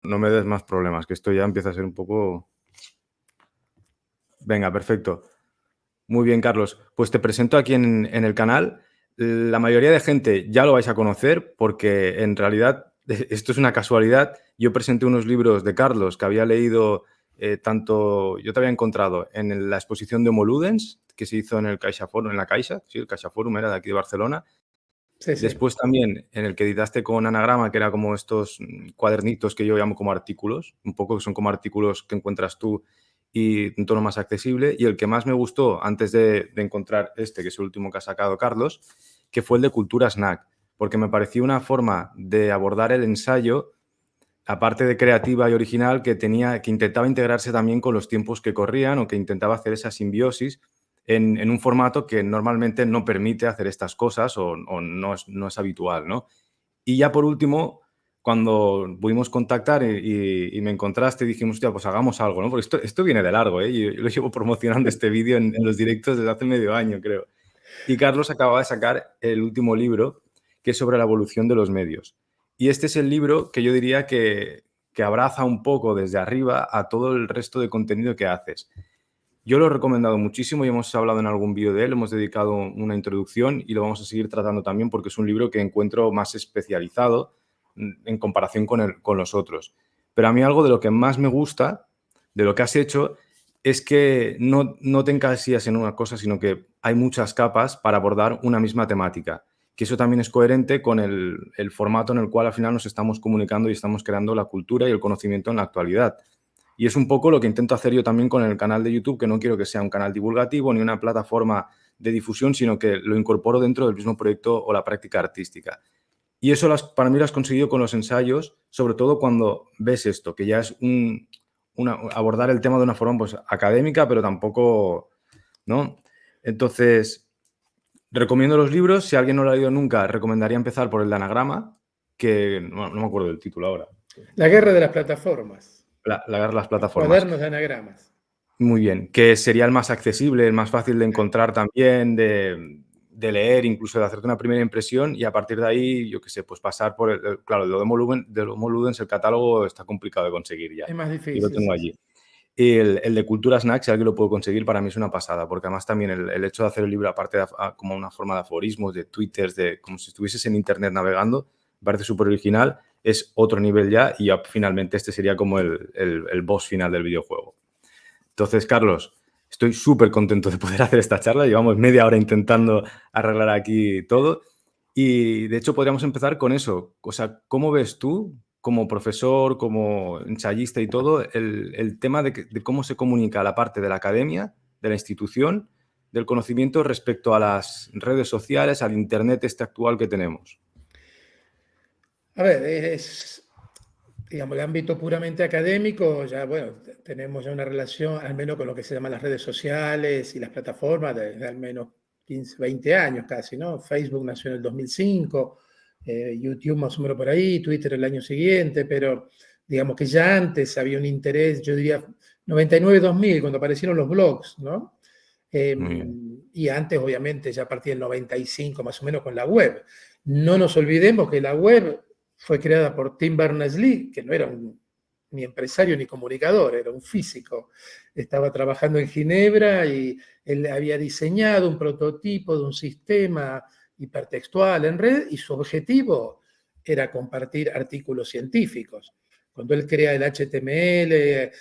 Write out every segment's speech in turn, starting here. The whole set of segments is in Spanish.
No me des más problemas, que esto ya empieza a ser un poco... Venga, perfecto. Muy bien, Carlos. Pues te presento aquí en el canal. La mayoría de gente ya lo vais a conocer porque en realidad esto es una casualidad. Yo presenté unos libros de Carlos que había leído tanto... Yo te había encontrado en la exposición de Homo Ludens, que se hizo en el CaixaForum, en la Caixa, sí, el CaixaForum era de aquí de Barcelona. Sí, sí. Después también en el que editaste con Anagrama, que era como estos cuadernitos que yo llamo como artículos, un poco que son como artículos que encuentras tú y un tono más accesible. Y el que más me gustó antes de encontrar este, que es el último que ha sacado Carlos, que fue el de Cultura Snack, porque me pareció una forma de abordar el ensayo, aparte de creativa y original, que intentaba integrarse también con los tiempos que corrían o que intentaba hacer esa simbiosis en un formato que normalmente no permite hacer estas cosas o no es habitual, ¿no? Y ya por último, cuando pudimos contactar y me encontraste, dijimos, hostia, pues hagamos algo, ¿no? Porque esto viene de largo, ¿eh? Yo lo llevo promocionando este vídeo en los directos desde hace medio año, creo. Y Carlos acababa de sacar el último libro, que es sobre la evolución de los medios. Y este es el libro que yo diría que abraza un poco desde arriba a todo el resto de contenido que haces. Yo lo he recomendado muchísimo y hemos hablado en algún vídeo de él, hemos dedicado una introducción y lo vamos a seguir tratando también porque es un libro que encuentro más especializado en comparación con los otros. Pero a mí algo de lo que más me gusta de lo que has hecho es que no te encasillas en una cosa, sino que hay muchas capas para abordar una misma temática. Que eso también es coherente con el formato en el cual al final nos estamos comunicando y estamos creando la cultura y el conocimiento en la actualidad. Y es un poco lo que intento hacer yo también con el canal de YouTube, que no quiero que sea un canal divulgativo ni una plataforma de difusión, sino que lo incorporo dentro del mismo proyecto o la práctica artística. Y eso para mí lo has conseguido con los ensayos, sobre todo cuando ves esto, que ya es abordar el tema de una forma pues, académica, pero tampoco, ¿no? Entonces, recomiendo los libros. Si alguien no lo ha leído nunca, recomendaría empezar por el de Anagrama, que no me acuerdo del título ahora. La guerra de las plataformas. La guerra de las plataformas. Cuadernos de anagramas. Muy bien, que sería el más accesible, el más fácil de encontrar también, de leer, incluso de hacerte una primera impresión y a partir de ahí, yo qué sé, pues pasar por claro, de Homo Ludens el catálogo está complicado de conseguir ya. Es más Yo lo difícil, tengo sí. allí. Y el de Cultura Snack, si alguien lo puede conseguir, para mí es una pasada, porque además también el hecho de hacer el libro, aparte de como una forma de aforismos, de twitters, de como si estuvieses en internet navegando, me parece súper original, es otro nivel ya y ya finalmente este sería como el boss final del videojuego. Entonces, Carlos, estoy súper contento de poder hacer esta charla. Llevamos media hora intentando arreglar aquí todo. Y, de hecho, podríamos empezar con eso. O sea, ¿cómo ves tú, como profesor, como ensayista y todo, el tema de cómo se comunica la parte de la academia, de la institución, del conocimiento respecto a las redes sociales, al Internet este actual que tenemos? A ver, digamos, el ámbito puramente académico, ya, bueno, tenemos ya una relación, al menos con lo que se llaman las redes sociales y las plataformas, de al menos 15, 20 años casi, ¿no? Facebook nació en el 2005, YouTube más o menos por ahí, Twitter el año siguiente, pero digamos que ya antes había un interés, yo diría 99-2000, cuando aparecieron los blogs, ¿no? Muy bien. Y antes, obviamente, ya a partir del 95 más o menos con la web. No nos olvidemos que la web fue creada por Tim Berners-Lee, que no era ni empresario ni comunicador, era un físico. Estaba trabajando en Ginebra y él había diseñado un prototipo de un sistema hipertextual en red y su objetivo era compartir artículos científicos. Cuando él crea el HTML,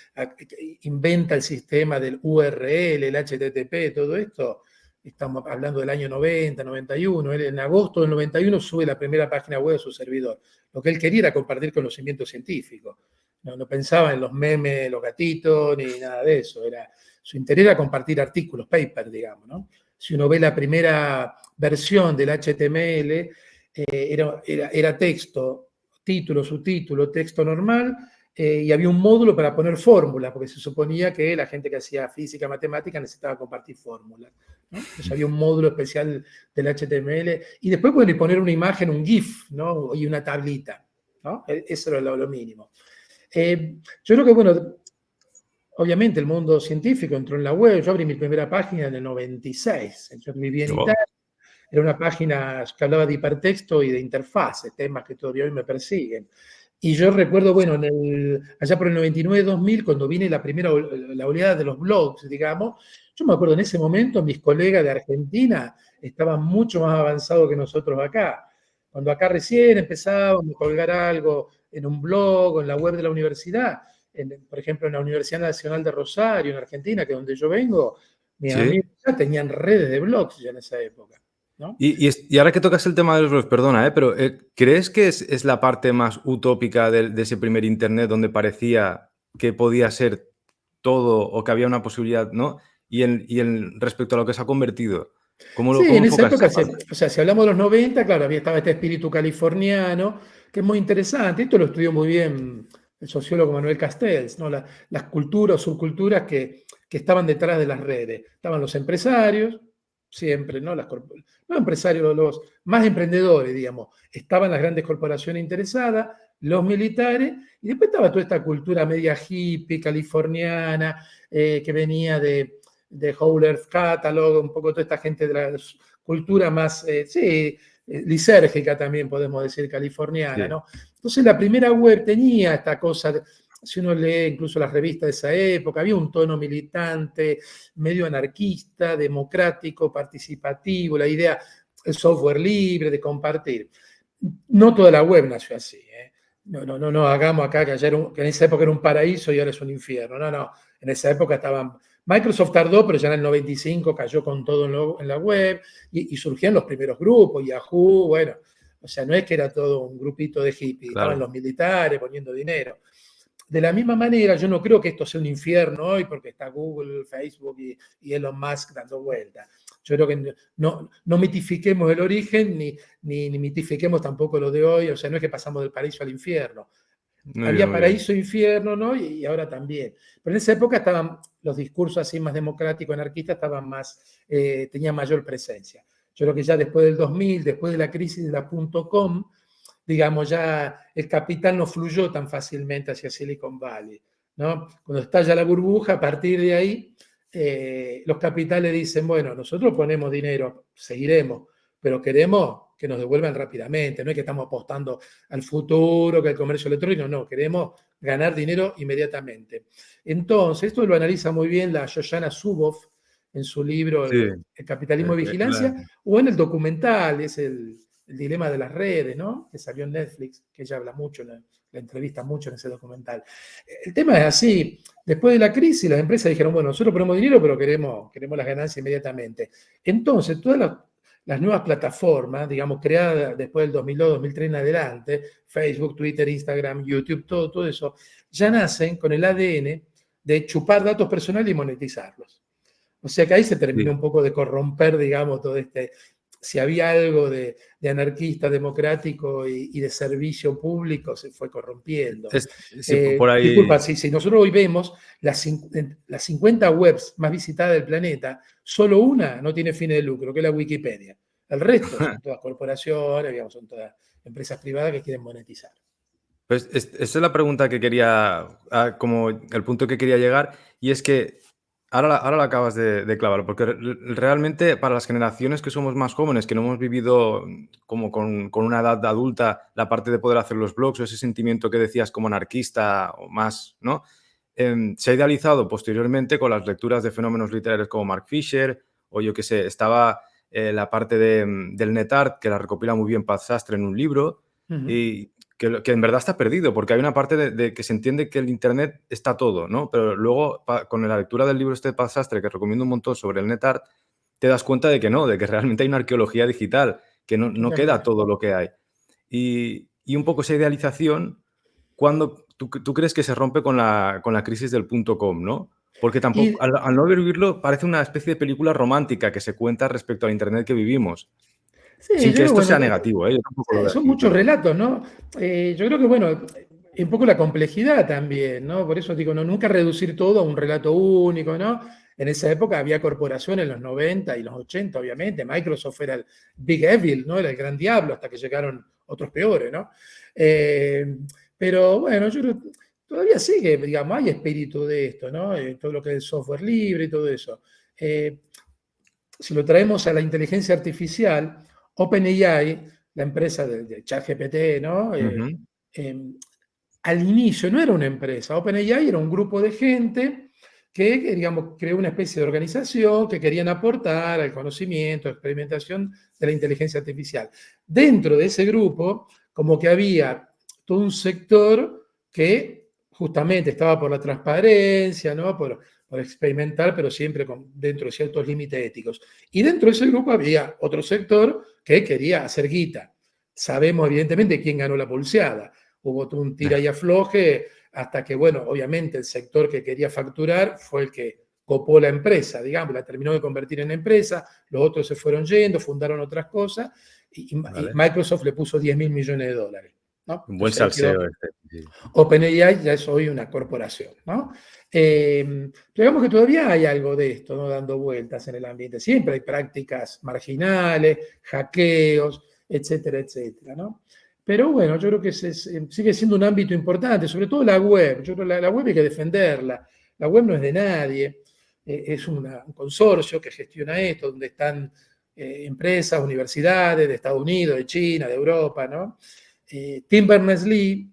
inventa el sistema del URL, el HTTP, todo esto, estamos hablando del año 90, 91. Él en agosto del 91 sube la primera página web de su servidor. Lo que él quería era compartir conocimiento científico. No pensaba en los memes, los gatitos, ni nada de eso. Su interés era compartir artículos, papers, digamos, ¿no? Si uno ve la primera versión del HTML, era texto, título, subtítulo, texto normal, y había un módulo para poner fórmulas, porque se suponía que la gente que hacía física, matemática necesitaba compartir fórmulas, ¿no? Entonces había un módulo especial del HTML, y después pueden poner una imagen, un GIF, ¿no? Y una tablita, ¿no? Eso era lo mínimo. Yo creo que, bueno, obviamente el mundo científico entró en la web. Yo abrí mi primera página en el 96. Yo vivía en Oh, Italia. Era una página que hablaba de hipertexto y de interfaces, temas que todavía hoy me persiguen. Y yo recuerdo, bueno, allá por el 99-2000, cuando vine la oleada de los blogs, digamos, yo me acuerdo en ese momento mis colegas de Argentina estaban mucho más avanzados que nosotros acá. Cuando acá recién empezábamos a colgar algo en un blog o en la web de la universidad, por ejemplo, en la Universidad Nacional de Rosario, en Argentina, que es donde yo vengo, mis Sí. amigos ya tenían redes de blogs ya en esa época, ¿no? Y ahora que tocas el tema de los blogs, perdona, pero ¿crees que es la parte más utópica de ese primer Internet donde parecía que podía ser todo o que había una posibilidad, ¿no? Respecto a lo que se ha convertido, Sí, cómo en esa enfocas época, esa parte? o sea, si hablamos de los 90, claro, estaba este espíritu californiano, que es muy interesante. Esto lo estudió muy bien el sociólogo Manuel Castells, ¿no? Las culturas o subculturas que estaban detrás de las redes. Estaban los empresarios, siempre, ¿no? No empresarios, los más emprendedores, digamos. Estaban las grandes corporaciones interesadas, los militares, y después estaba toda esta cultura media hippie, californiana, que venía de Whole Earth Catalog, un poco toda esta gente de la cultura más, sí, lisérgica también podemos decir, californiana, Sí, ¿no? Entonces la primera web tenía esta cosa, si uno lee incluso las revistas de esa época, había un tono militante, medio anarquista, democrático, participativo, la idea, el software libre, de compartir. No toda la web nació así, ¿eh? No hagamos acá que en esa época era un paraíso y ahora es un infierno. No. En esa época estaban. Microsoft tardó, pero ya en el 95 cayó con todo en la web y surgían los primeros grupos, Yahoo, bueno. O sea, no es que era todo un grupito de hippies, estaban claro. los militares poniendo dinero. De la misma manera, yo no creo que esto sea un infierno hoy porque está Google, Facebook y Elon Musk dando vueltas. Yo creo que no mitifiquemos el origen ni mitifiquemos tampoco lo de hoy. O sea, no es que pasamos del paraíso al infierno. Muy bien, Había muy bien. paraíso e infierno, ¿no? Y ahora también. Pero en esa época estaban los discursos así más democráticos, anarquistas, estaban más, tenían mayor presencia. Yo creo que ya después del 2000, después de la crisis de la .com, digamos, ya el capital no fluyó tan fácilmente hacia Silicon Valley, ¿no? Cuando estalla la burbuja, a partir de ahí, los capitales dicen, bueno, nosotros ponemos dinero, seguiremos, pero queremos que nos devuelvan rápidamente, no es que estamos apostando al futuro, que al comercio electrónico, no, queremos ganar dinero inmediatamente. Entonces, esto lo analiza muy bien la Shoshana Zuboff en su libro Sí, El capitalismo de la- vigilancia, o en el documental, es el dilema de las redes, ¿no? Que salió en Netflix, que ella habla mucho, la entrevista mucho en ese documental. El tema es así, después de la crisis las empresas dijeron, bueno, nosotros ponemos dinero, pero queremos las ganancias inmediatamente. Entonces, todas las nuevas plataformas, digamos, creadas después del 2002, 2003 en adelante, Facebook, Twitter, Instagram, YouTube, todo eso, ya nacen con el ADN de chupar datos personales y monetizarlos. O sea que ahí se terminó sí. un poco de corromper, digamos, todo si había algo de anarquista democrático y de servicio público, se fue corrompiendo. Sí, por ahí. Disculpa, si nosotros hoy vemos las 50 webs más visitadas del planeta, solo una no tiene fines de lucro, que es la Wikipedia. El resto son todas corporaciones, digamos, son todas empresas privadas que quieren monetizar. Pues esa es la pregunta que quería, como el punto que quería llegar, y es que ahora la acabas de clavar, porque realmente para las generaciones que somos más jóvenes, que no hemos vivido como con una edad adulta la parte de poder hacer los blogs o ese sentimiento que decías como anarquista o más, ¿no? Se ha idealizado posteriormente con las lecturas de fenómenos literarios como Mark Fisher o yo qué sé, estaba la parte del NetArt que la recopila muy bien Paz Sastre en un libro Uh -huh. y que en verdad está perdido, porque hay una parte de que se entiende que el Internet está todo, ¿no? Pero luego, con la lectura del libro este de Paz Sastre, que recomiendo un montón sobre el NetArt, te das cuenta de que no, de que realmente hay una arqueología digital, que no queda Totalmente. todo lo que hay. Y un poco esa idealización, cuando tú crees que se rompe con la crisis del .com, ¿no? Porque tampoco, Y al no vivirlo, parece una especie de película romántica que se cuenta respecto al Internet que vivimos. sí, Sin yo que creo, esto bueno, sea negativo, ¿eh? Yo tampoco lo veo son así, muchos pero relatos, ¿no? Yo creo que, bueno, un poco la complejidad también, ¿no? Por eso digo, no, nunca reducir todo a un relato único, ¿no? En esa época había corporaciones en los 90 y los 80, obviamente. Microsoft era el Big Evil, ¿no? Era el gran diablo, hasta que llegaron otros peores, ¿no? Eh, pero bueno, yo creo todavía sigue, digamos, hay espíritu de esto, ¿no? Todo lo que es el software libre y todo eso. Eh, si lo traemos a la inteligencia artificial, OpenAI, la empresa de ChatGPT, ¿no? ujú. al inicio no era una empresa. OpenAI era un grupo de gente que, digamos, creó una especie de organización que querían aportar al conocimiento, experimentación de la inteligencia artificial. Dentro de ese grupo, como que había todo un sector que justamente estaba por la transparencia, ¿no? Por experimentar, pero siempre dentro de ciertos límites éticos. Y dentro de ese grupo había otro sector que quería hacer guita. Sabemos, evidentemente, quién ganó la pulseada. Hubo todo un tira y afloje hasta que, bueno, obviamente el sector que quería facturar fue el que copó la empresa, digamos, la terminó de convertir en empresa, los otros se fueron yendo, fundaron otras cosas, y Vale. Microsoft le puso 10.000 millones de dólares. ¿No? Un buen Entonces ahí quedó. salseo este. Sí. OpenAI ya es hoy una corporación, ¿no? Digamos que todavía hay algo de esto, ¿no? Dando vueltas en el ambiente. Siempre hay prácticas marginales, hackeos, etcétera, etcétera, ¿no? Pero bueno, yo creo que sigue siendo un ámbito importante, sobre todo la web. Yo creo que la web hay que defenderla. La web no es de nadie. Es un consorcio que gestiona esto, donde están empresas, universidades de Estados Unidos, de China, de Europa, ¿no? Tim Berners-Lee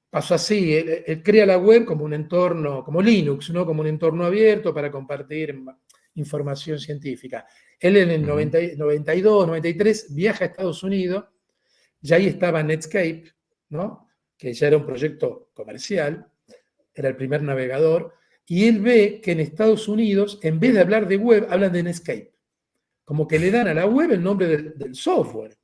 pasó así, él crea la web como un entorno, como Linux, ¿no? Como un entorno abierto para compartir información científica. Él en el 92, 93 viaja a Estados Unidos, ya ahí estaba Netscape, ¿no? Que ya era un proyecto comercial, era el primer navegador, y él ve que en Estados Unidos, en vez de hablar de web, hablan de Netscape. Como que le dan a la web el nombre del software.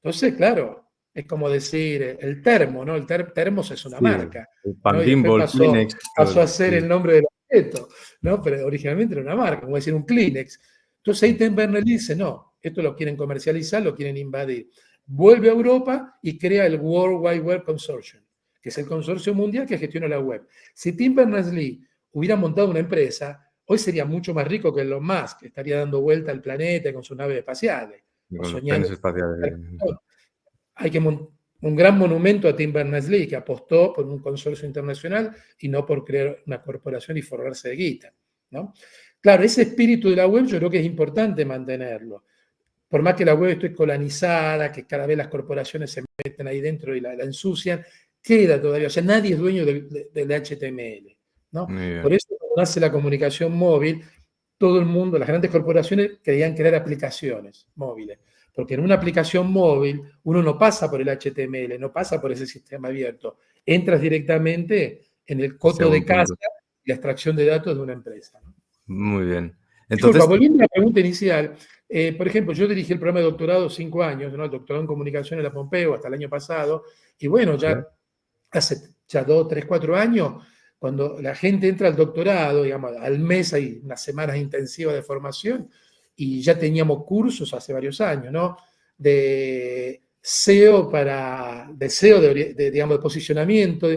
Entonces, claro, es como decir el termo, ¿no? Termos es una Sí, marca, el ¿no? Pan Y después Bimbo, el Kleenex, pasó a ser sí. el nombre del objeto, ¿no? Pero originalmente era una marca, como decir un Kleenex. Entonces ahí Tim Berners-Lee dice, no, esto lo quieren comercializar, lo quieren invadir. Vuelve a Europa y crea el World Wide Web Consortium, que es el consorcio mundial que gestiona la web. Si Tim Berners-Lee hubiera montado una empresa, hoy sería mucho más rico que Elon Musk, que estaría dando vuelta al planeta con sus naves espaciales, o Con los soñando. trenes espaciales. Hay que un gran monumento a Tim Berners-Lee, que apostó por un consorcio internacional y no por crear una corporación y forrarse de guita, ¿no? Claro, ese espíritu de la web yo creo que es importante mantenerlo. Por más que la web esté colonizada, que cada vez las corporaciones se meten ahí dentro y la ensucian, queda todavía. O sea, nadie es dueño del HTML, ¿no? Por eso, cuando nace la comunicación móvil, todo el mundo, las grandes corporaciones querían crear aplicaciones móviles. Porque en una aplicación móvil uno no pasa por el HTML, no pasa por ese sistema abierto. Entras directamente en el coto de casa y la extracción de datos de una empresa, ¿no? Muy bien. Disculpa, Entonces, volviendo a la pregunta inicial, por ejemplo, yo dirigí el programa de doctorado 5 años, ¿no? El doctorado en comunicación en la Pompeu hasta el año pasado, y bueno, ya hace ya 2, 3, 4 años, cuando la gente entra al doctorado, digamos, al mes hay unas semanas intensivas de formación, y ya teníamos cursos hace varios años, ¿no? De SEO digamos, de posicionamiento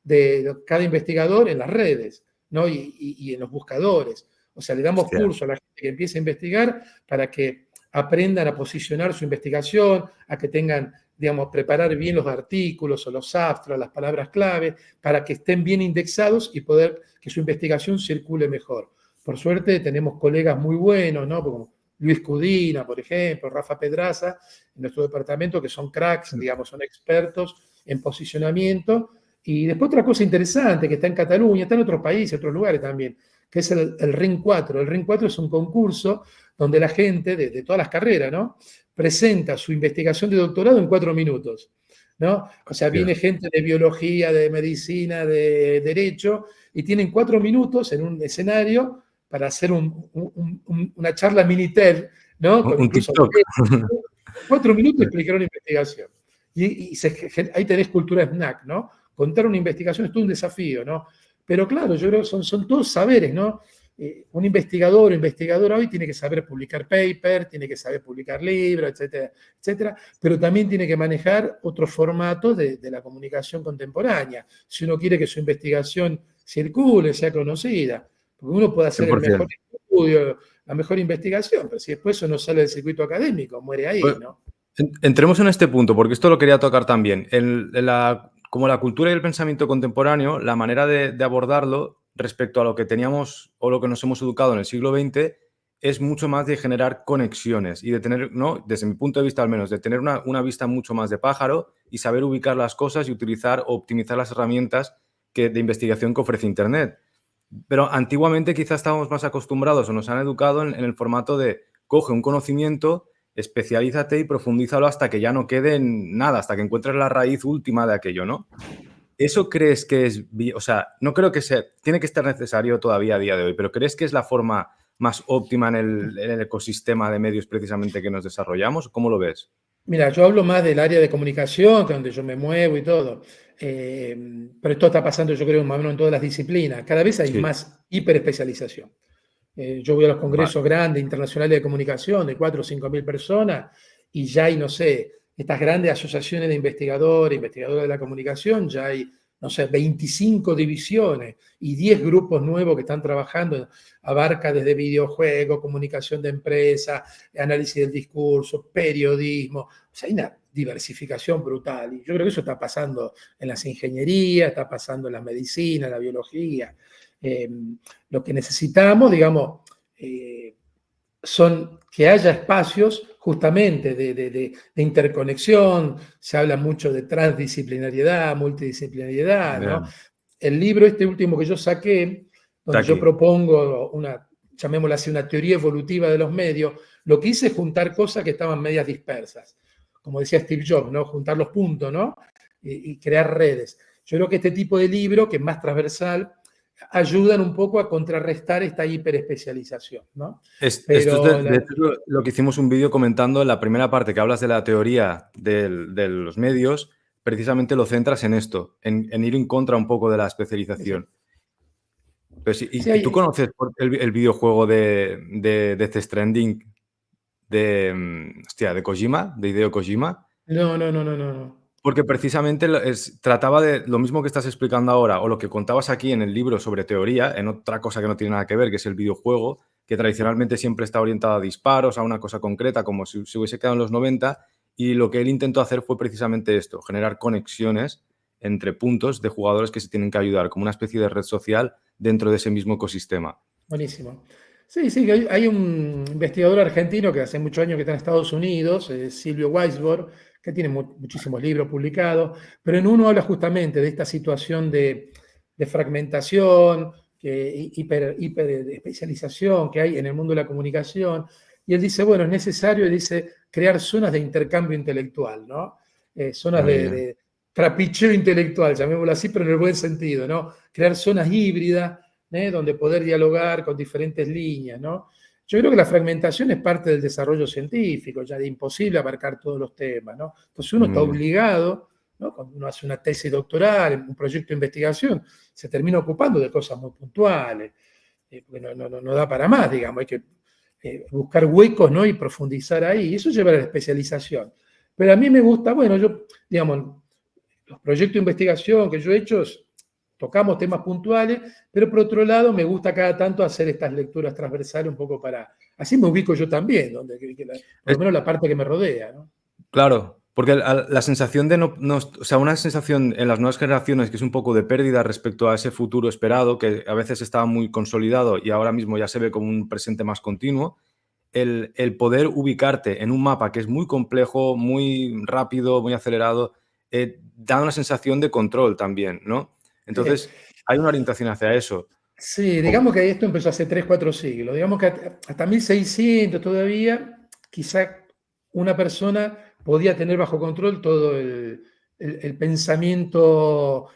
de cada investigador en las redes, ¿no? Y en los buscadores. O sea, le damos curso a la gente que empieza a investigar para que aprendan a posicionar su investigación, a que tengan, digamos, preparar bien los artículos o los abstracts, las palabras clave, para que estén bien indexados y poder que su investigación circule mejor. Por suerte tenemos colegas muy buenos, ¿no? Como Luis Cudina, por ejemplo, Rafa Pedraza, en nuestro departamento, que son cracks, digamos, son expertos en posicionamiento. Y después otra cosa interesante que está en Cataluña, está en otros países, otros lugares también, que es el RIN 4. El RIN 4 es un concurso donde la gente de todas las carreras, ¿no? Presenta su investigación de doctorado en 4 minutos, ¿no? O sea, viene gente de biología, de medicina, de derecho, y tienen 4 minutos en un escenario para hacer una charla mini TED, ¿no? Con un incluso TikTok. 4 minutos explicar una investigación. Y ahí tenés cultura snack, ¿no? Contar una investigación es todo un desafío, ¿no? Pero claro, yo creo que son todos saberes, ¿no? Un investigador o investigadora hoy tiene que saber publicar paper, tiene que saber publicar libros, etcétera, etcétera, pero también tiene que manejar otros formatos de la comunicación contemporánea. Si uno quiere que su investigación circule, sea conocida, porque uno puede hacer el 100%. mejor estudio, la mejor investigación, pero si después eso no sale del circuito académico, muere ahí, ¿no? Entremos en este punto, porque esto lo quería tocar también. Como la cultura y el pensamiento contemporáneo, la manera de abordarlo respecto a lo que teníamos o lo que nos hemos educado en el siglo XX es mucho más de generar conexiones y de tener, ¿no? Desde mi punto de vista al menos, de tener una vista mucho más de pájaro y saber ubicar las cosas y utilizar o optimizar las herramientas de investigación que ofrece Internet. Pero antiguamente quizás estábamos más acostumbrados o nos han educado en el formato de coge un conocimiento, especialízate y profundízalo hasta que ya no quede en nada, hasta que encuentres la raíz última de aquello, ¿no? ¿Eso crees que es, o sea, no creo que sea, tiene que estar necesario todavía a día de hoy, pero crees que es la forma más óptima en el ecosistema de medios precisamente que nos desarrollamos? ¿Cómo lo ves? Mira, yo hablo más del área de comunicación, que es donde yo me muevo y todo. Pero esto está pasando, yo creo, más o menos en todas las disciplinas. Cada vez hay Sí, más hiperespecialización. Yo voy a los vale, congresos grandes internacionales de comunicación de 4 o 5 mil personas y ya hay, no sé, estas grandes asociaciones de investigadores de la comunicación, ya hay, no sé, 25 divisiones y 10 grupos nuevos que están trabajando, abarca desde videojuegos, comunicación de empresa, análisis del discurso, periodismo, o sea, hay una diversificación brutal y yo creo que eso está pasando en las ingenierías, está pasando en la medicina, en la biología. Eh, lo que necesitamos, digamos, son que haya espacios justamente de interconexión, se habla mucho de transdisciplinariedad, multidisciplinariedad, ¿no? bien. El libro este último que yo saqué, Está donde yo aquí. propongo una, llamémosla así, una teoría evolutiva de los medios, lo que hice es juntar cosas que estaban medias dispersas. Como decía Steve Jobs, ¿no? Juntar los puntos, ¿no? Y crear redes. Yo creo que este tipo de libro, que es más transversal, ayudan un poco a contrarrestar esta hiperespecialización, ¿no? Esto es Pero de hecho lo que hicimos un vídeo comentando en la primera parte que hablas de la teoría de los medios, precisamente lo centras en esto, en ir en contra un poco de la especialización. Pero sí, sí ¿y tú hay, conoces el videojuego de Death Stranding de Kojima, de Hideo Kojima? no, no, no, no, no, no. Porque precisamente trataba de lo mismo que estás explicando ahora, o lo que contabas aquí en el libro sobre teoría, en otra cosa que no tiene nada que ver, que es el videojuego, que tradicionalmente siempre está orientado a disparos, a una cosa concreta, como si se hubiese quedado en los 90, y lo que él intentó hacer fue precisamente esto, generar conexiones entre puntos de jugadores que se tienen que ayudar, como una especie de red social dentro de ese mismo ecosistema. Buenísimo. Sí, sí, hay un investigador argentino que hace muchos años que está en Estados Unidos, Silvio Weisbord, que tiene muchísimos libros publicados, pero en uno habla justamente de esta situación de fragmentación, hiper especialización que hay en el mundo de la comunicación. Y él dice, bueno, es necesario, dice, crear zonas de intercambio intelectual, ¿no? Zonas Muy de, bien. de trapicheo intelectual, llamémoslo así, pero en el buen sentido, ¿no? Crear zonas híbridas donde poder dialogar con diferentes líneas, ¿no? Yo creo que la fragmentación es parte del desarrollo científico, ya de imposible abarcar todos los temas, ¿no? Entonces uno está Muy bien. obligado, ¿no? Cuando uno hace una tesis doctoral, un proyecto de investigación, se termina ocupando de cosas muy puntuales, porque no da para más, digamos, hay que buscar huecos, ¿no? Y profundizar ahí, y eso lleva a la especialización. Pero a mí me gusta, bueno, yo, digamos, los proyectos de investigación que yo he hecho tocamos temas puntuales, pero por otro lado me gusta cada tanto hacer estas lecturas transversales un poco para, así me ubico yo también, donde, por lo menos la parte que me rodea, ¿no? Claro, porque la sensación de o sea, una sensación en las nuevas generaciones que es un poco de pérdida respecto a ese futuro esperado, que a veces estaba muy consolidado y ahora mismo ya se ve como un presente más continuo, el poder ubicarte en un mapa que es muy complejo, muy rápido, muy acelerado, da una sensación de control también, ¿no? Sí. Entonces, hay una orientación hacia eso. Sí, O- digamos que esto empezó hace 3, 4 siglos. Digamos que hasta 1600 todavía, quizá una persona podía tener bajo control todo el pensamiento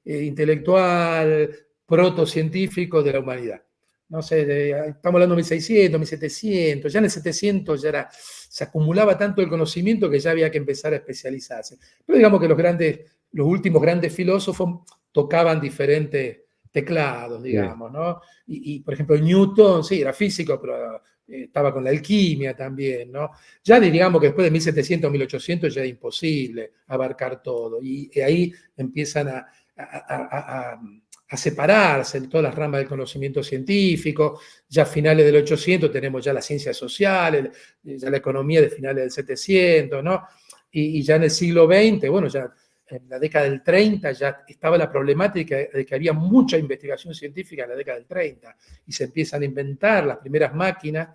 intelectual, protocientífico de la humanidad. No sé, estamos hablando de 1600, 1700, ya en el 700 ya se acumulaba tanto el conocimiento que ya había que empezar a especializarse. Pero digamos que los últimos grandes filósofos tocaban diferentes teclados, Sí. digamos, ¿no? Por ejemplo, Newton, sí, era físico, pero estaba con la alquimia también, ¿no? Ya digamos que después de 1700, 1800 ya es imposible abarcar todo, y ahí empiezan a separarse en todas las ramas del conocimiento científico. Ya a finales del 800 tenemos ya las ciencias sociales, ya la economía de finales del 700, ¿no? Y ya en el siglo XX, bueno, ya en la década del 30 ya estaba la problemática de que había mucha investigación científica en la década del 30 y se empiezan a inventar las primeras máquinas,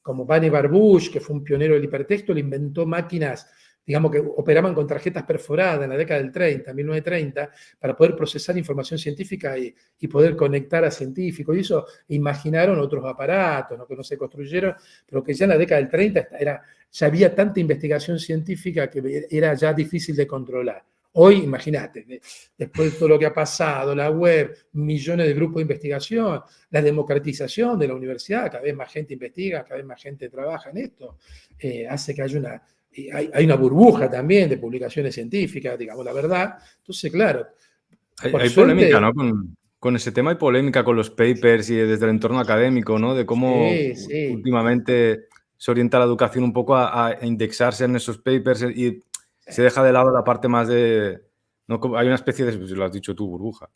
como Vannevar Bush, que fue un pionero del hipertexto, le inventó máquinas, digamos, que operaban con tarjetas perforadas en la década del 30, 1930, para poder procesar información científica y poder conectar a científicos. Y eso imaginaron otros aparatos, ¿no? Que no se construyeron, pero que ya en la década del 30 ya había tanta investigación científica que era ya difícil de controlar. Hoy, imagínate, después de todo lo que ha pasado, la web, millones de grupos de investigación, la democratización de la universidad, cada vez más gente investiga, cada vez más gente trabaja en esto, hace que haya hay una burbuja también de publicaciones científicas, digamos la verdad. Entonces, claro. Hay polémica, ¿no? Con ese tema hay polémica con los papers y desde el entorno académico, ¿no? De cómo sí. últimamente se orienta la educación un poco a indexarse en esos papers y se deja de lado la parte más de... ¿no? Hay una especie de, lo has dicho tú, burbuja.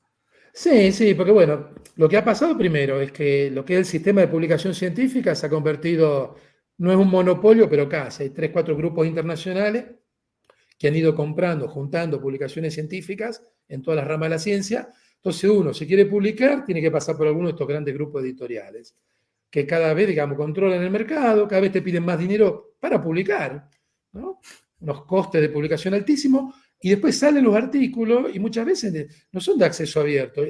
Sí, porque bueno, lo que ha pasado primero es que lo que es el sistema de publicación científica se ha convertido, no es un monopolio, pero casi. Hay 3, 4 grupos internacionales que han ido comprando, juntando publicaciones científicas en todas las ramas de la ciencia. Entonces uno, si quiere publicar, tiene que pasar por alguno de estos grandes grupos editoriales, que cada vez, digamos, controlan el mercado, cada vez te piden más dinero para publicar, ¿no? Unos costes de publicación altísimos, y después salen los artículos y muchas veces no son de acceso abierto.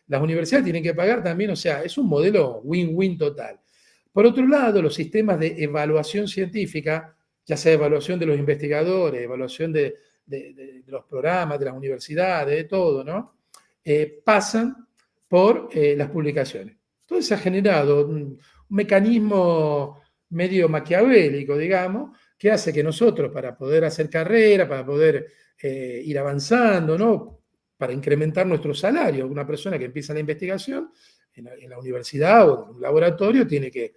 Las universidades tienen que pagar también, o sea, es un modelo win-win total. Por otro lado, los sistemas de evaluación científica, ya sea evaluación de los investigadores, evaluación de los programas, de las universidades, de todo, ¿no? Pasan por las publicaciones. Entonces se ha generado un mecanismo medio maquiavélico, digamos, que hace que nosotros, para poder hacer carrera, para poder ir avanzando, ¿no? Para incrementar nuestro salario, una persona que empieza la investigación en la universidad o en un laboratorio tiene que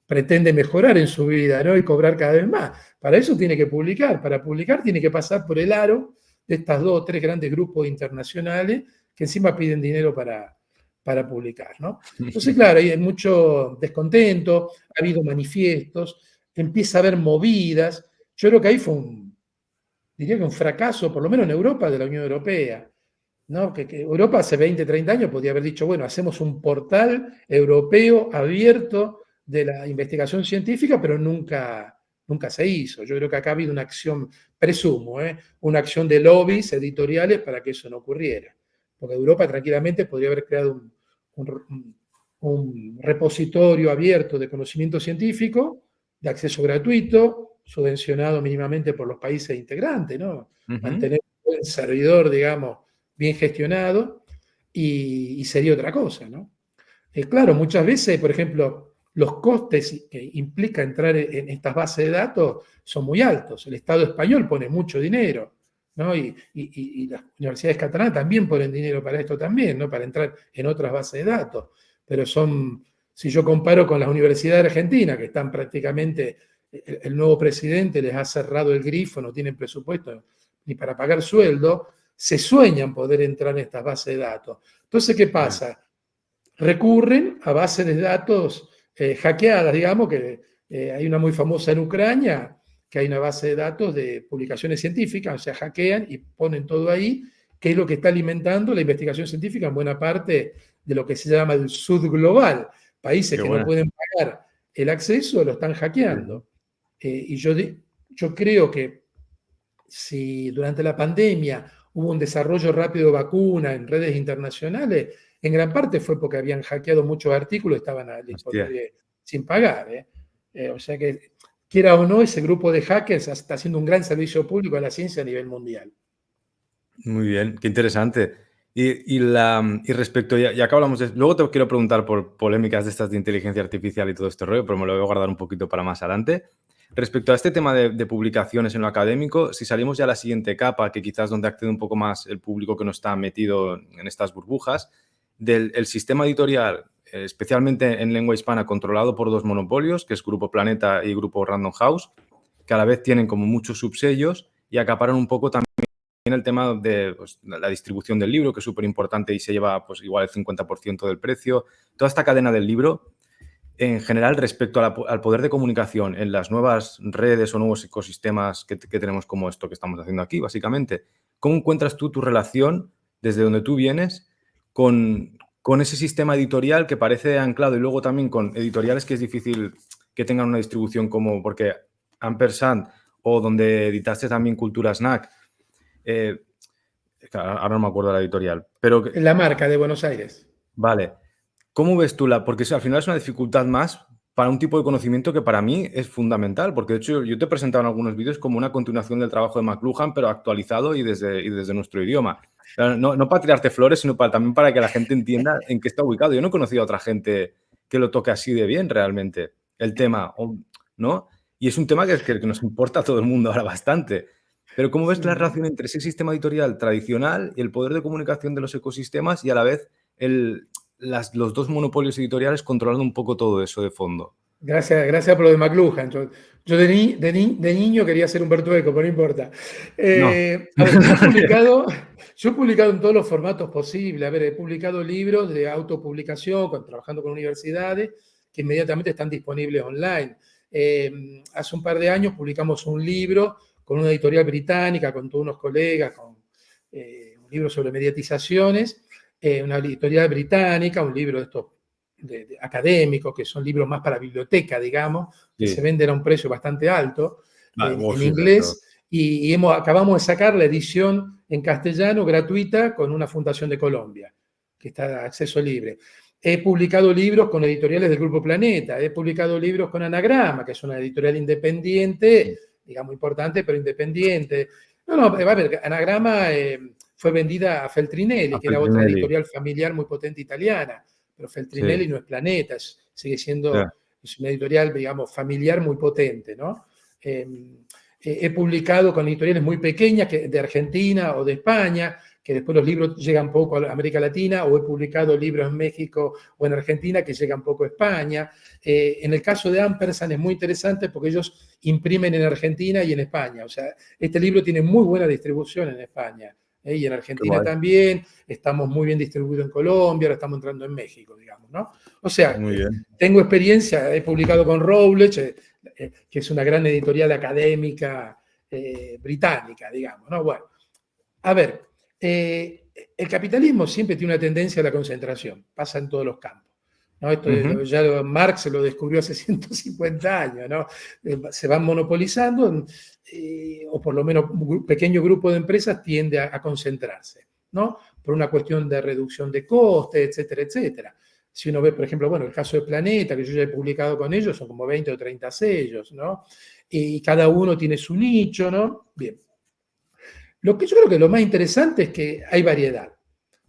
pretende mejorar en su vida, ¿no? Y cobrar cada vez más. Para eso tiene que publicar. Para publicar tiene que pasar por el aro de estas 2 o 3 grandes grupos internacionales que encima piden dinero para publicar, ¿no? Entonces, claro, hay mucho descontento, ha habido manifiestos, empieza a haber movidas. Yo creo que ahí fue diría que un fracaso, por lo menos en Europa, de la Unión Europea, ¿no? Que Europa hace 20, 30 años podía haber dicho, bueno, hacemos un portal europeo abierto de la investigación científica, pero nunca se hizo. Yo creo que acá ha habido una acción, presumo, una acción de lobbies editoriales para que eso no ocurriera. Porque Europa tranquilamente podría haber creado un repositorio abierto de conocimiento científico, de acceso gratuito, subvencionado mínimamente por los países integrantes, ¿no? Mantener un buen servidor, digamos, bien gestionado, y sería otra cosa, ¿no? Claro, muchas veces, por ejemplo, los costes que implica entrar en estas bases de datos son muy altos. El Estado español pone mucho dinero, ¿no? Y las universidades catalanas también ponen dinero para esto también, ¿no? Para entrar en otras bases de datos. Pero si yo comparo con las universidades argentinas, que están prácticamente, el nuevo presidente les ha cerrado el grifo, no tienen presupuesto ni para pagar sueldo, se sueñan poder entrar en estas bases de datos. Entonces, ¿qué pasa? Recurren a bases de datos hackeadas, digamos, que hay una muy famosa en Ucrania, que hay una base de datos de publicaciones científicas, o sea, hackean y ponen todo ahí, que es lo que está alimentando la investigación científica en buena parte de lo que se llama el sud global. Países que no pueden pagar el acceso lo están hackeando. Y yo creo que si durante la pandemia hubo un desarrollo rápido de vacuna en redes internacionales, en gran parte fue porque habían hackeado muchos artículos y estaban disponibles sin pagar. O sea que, quiera o no, ese grupo de hackers está haciendo un gran servicio público a la ciencia a nivel mundial. Muy bien, qué interesante. Y respecto, ya que hablamos de... Luego te quiero preguntar por polémicas de estas de inteligencia artificial y todo este rollo, pero me lo voy a guardar un poquito para más adelante. Respecto a este tema de publicaciones en lo académico, si salimos ya a la siguiente capa, que quizás donde accede un poco más el público que no está metido en estas burbujas, del sistema editorial, especialmente en lengua hispana, controlado por 2 monopolios, que es Grupo Planeta y Grupo Random House, que a la vez tienen como muchos subsellos y acaparan un poco también el tema de pues, la distribución del libro, que es súper importante y se lleva pues, igual el 50% del precio. Toda esta cadena del libro, en general respecto al poder de comunicación en las nuevas redes o nuevos ecosistemas que tenemos como esto que estamos haciendo aquí, básicamente. ¿Cómo encuentras tú tu relación desde donde tú vienes con ese sistema editorial que parece anclado y luego también con editoriales que es difícil que tengan una distribución como, porque Ampersand o donde editaste también Cultura Snack, ahora no me acuerdo de la editorial, pero La Marca de Buenos Aires. vale. ¿Cómo ves tú porque al final es una dificultad más para un tipo de conocimiento que para mí es fundamental, porque de hecho yo te he presentado en algunos vídeos como una continuación del trabajo de McLuhan, pero actualizado y desde nuestro idioma. No para tirarte flores, sino también para que la gente entienda en qué está ubicado. Yo no he conocido a otra gente que lo toque así de bien realmente, el tema, ¿no? Y es un tema que nos importa a todo el mundo ahora bastante. Pero ¿cómo ves la relación entre ese sistema editorial tradicional y el poder de comunicación de los ecosistemas y a la vez los dos monopolios editoriales controlando un poco todo eso de fondo? Gracias por lo de McLuhan. Yo de niño quería ser Humberto Eco, pero no importa. No. A ver, yo he publicado en todos los formatos posibles. A ver, he publicado libros de autopublicación, trabajando con universidades, que inmediatamente están disponibles online. Hace un par de años publicamos un libro con una editorial británica, con todos unos colegas, con un libro sobre mediatizaciones, una editorial británica, un libro de estos académicos, que son libros más para biblioteca, digamos, que se venden a un precio bastante alto en inglés, y acabamos de sacar la edición en castellano gratuita con una fundación de Colombia, que está a acceso libre. He publicado libros con editoriales del Grupo Planeta, he publicado libros con Anagrama, que es una editorial independiente, digamos importante, pero independiente. A ver, Anagrama fue vendida a Feltrinelli, que era otra editorial familiar muy potente italiana, pero Feltrinelli no es Planeta, sigue siendo es una editorial, digamos, familiar muy potente, ¿no? He publicado con editoriales muy pequeñas de Argentina o de España, que después los libros llegan poco a América Latina, o he publicado libros en México o en Argentina que llegan poco a España. En el caso de Ampersand es muy interesante porque ellos imprimen en Argentina y en España. O sea, este libro tiene muy buena distribución en España. Y en Argentina también, estamos muy bien distribuidos en Colombia, ahora estamos entrando en México, digamos, ¿no? O sea, tengo experiencia, he publicado con Routledge, que es una gran editorial académica británica, digamos, ¿no? Bueno, a ver, el capitalismo siempre tiene una tendencia a la concentración, pasa en todos los campos, ¿no? Esto ya Marx lo descubrió hace 150 años, ¿no? Se van monopolizando, o por lo menos un pequeño grupo de empresas tiende a concentrarse, ¿no? Por una cuestión de reducción de costes, etcétera, etcétera. Si uno ve, por ejemplo, bueno, el caso de Planeta, que yo ya he publicado con ellos, son como 20 o 30 sellos, ¿no? Y cada uno tiene su nicho, ¿no? Bien. Lo que yo creo que lo más interesante es que hay variedad,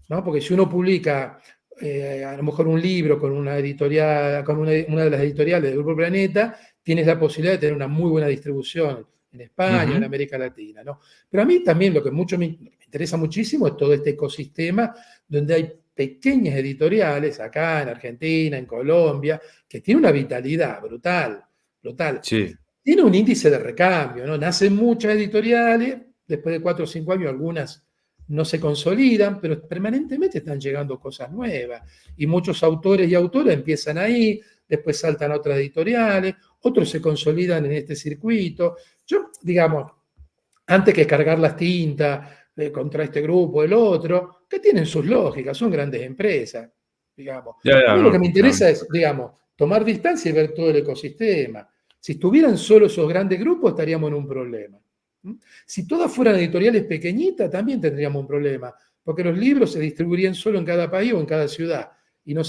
¿no? Porque si uno publica a lo mejor un libro con una editorial, con una de las editoriales del Grupo Planeta, tienes la posibilidad de tener una muy buena distribución en España, en América Latina, ¿no? Pero a mí también lo que me interesa muchísimo es todo este ecosistema donde hay pequeñas editoriales, acá en Argentina, en Colombia, que tienen una vitalidad brutal, brutal. Sí. Tiene un índice de recambio, ¿no? Nacen muchas editoriales, después de 4 o 5 años algunas no se consolidan, pero permanentemente están llegando cosas nuevas. Y muchos autores y autoras empiezan ahí, después saltan a otras editoriales, otros se consolidan en este circuito. Yo, digamos, antes que cargar las tintas contra este grupo o el otro, que tienen sus lógicas, son grandes empresas, digamos. A mí lo que me interesa es, digamos, tomar distancia y ver todo el ecosistema. Si estuvieran solo esos grandes grupos, estaríamos en un problema. Si todas fueran editoriales pequeñitas, también tendríamos un problema, porque los libros se distribuirían solo en cada país o en cada ciudad. Y no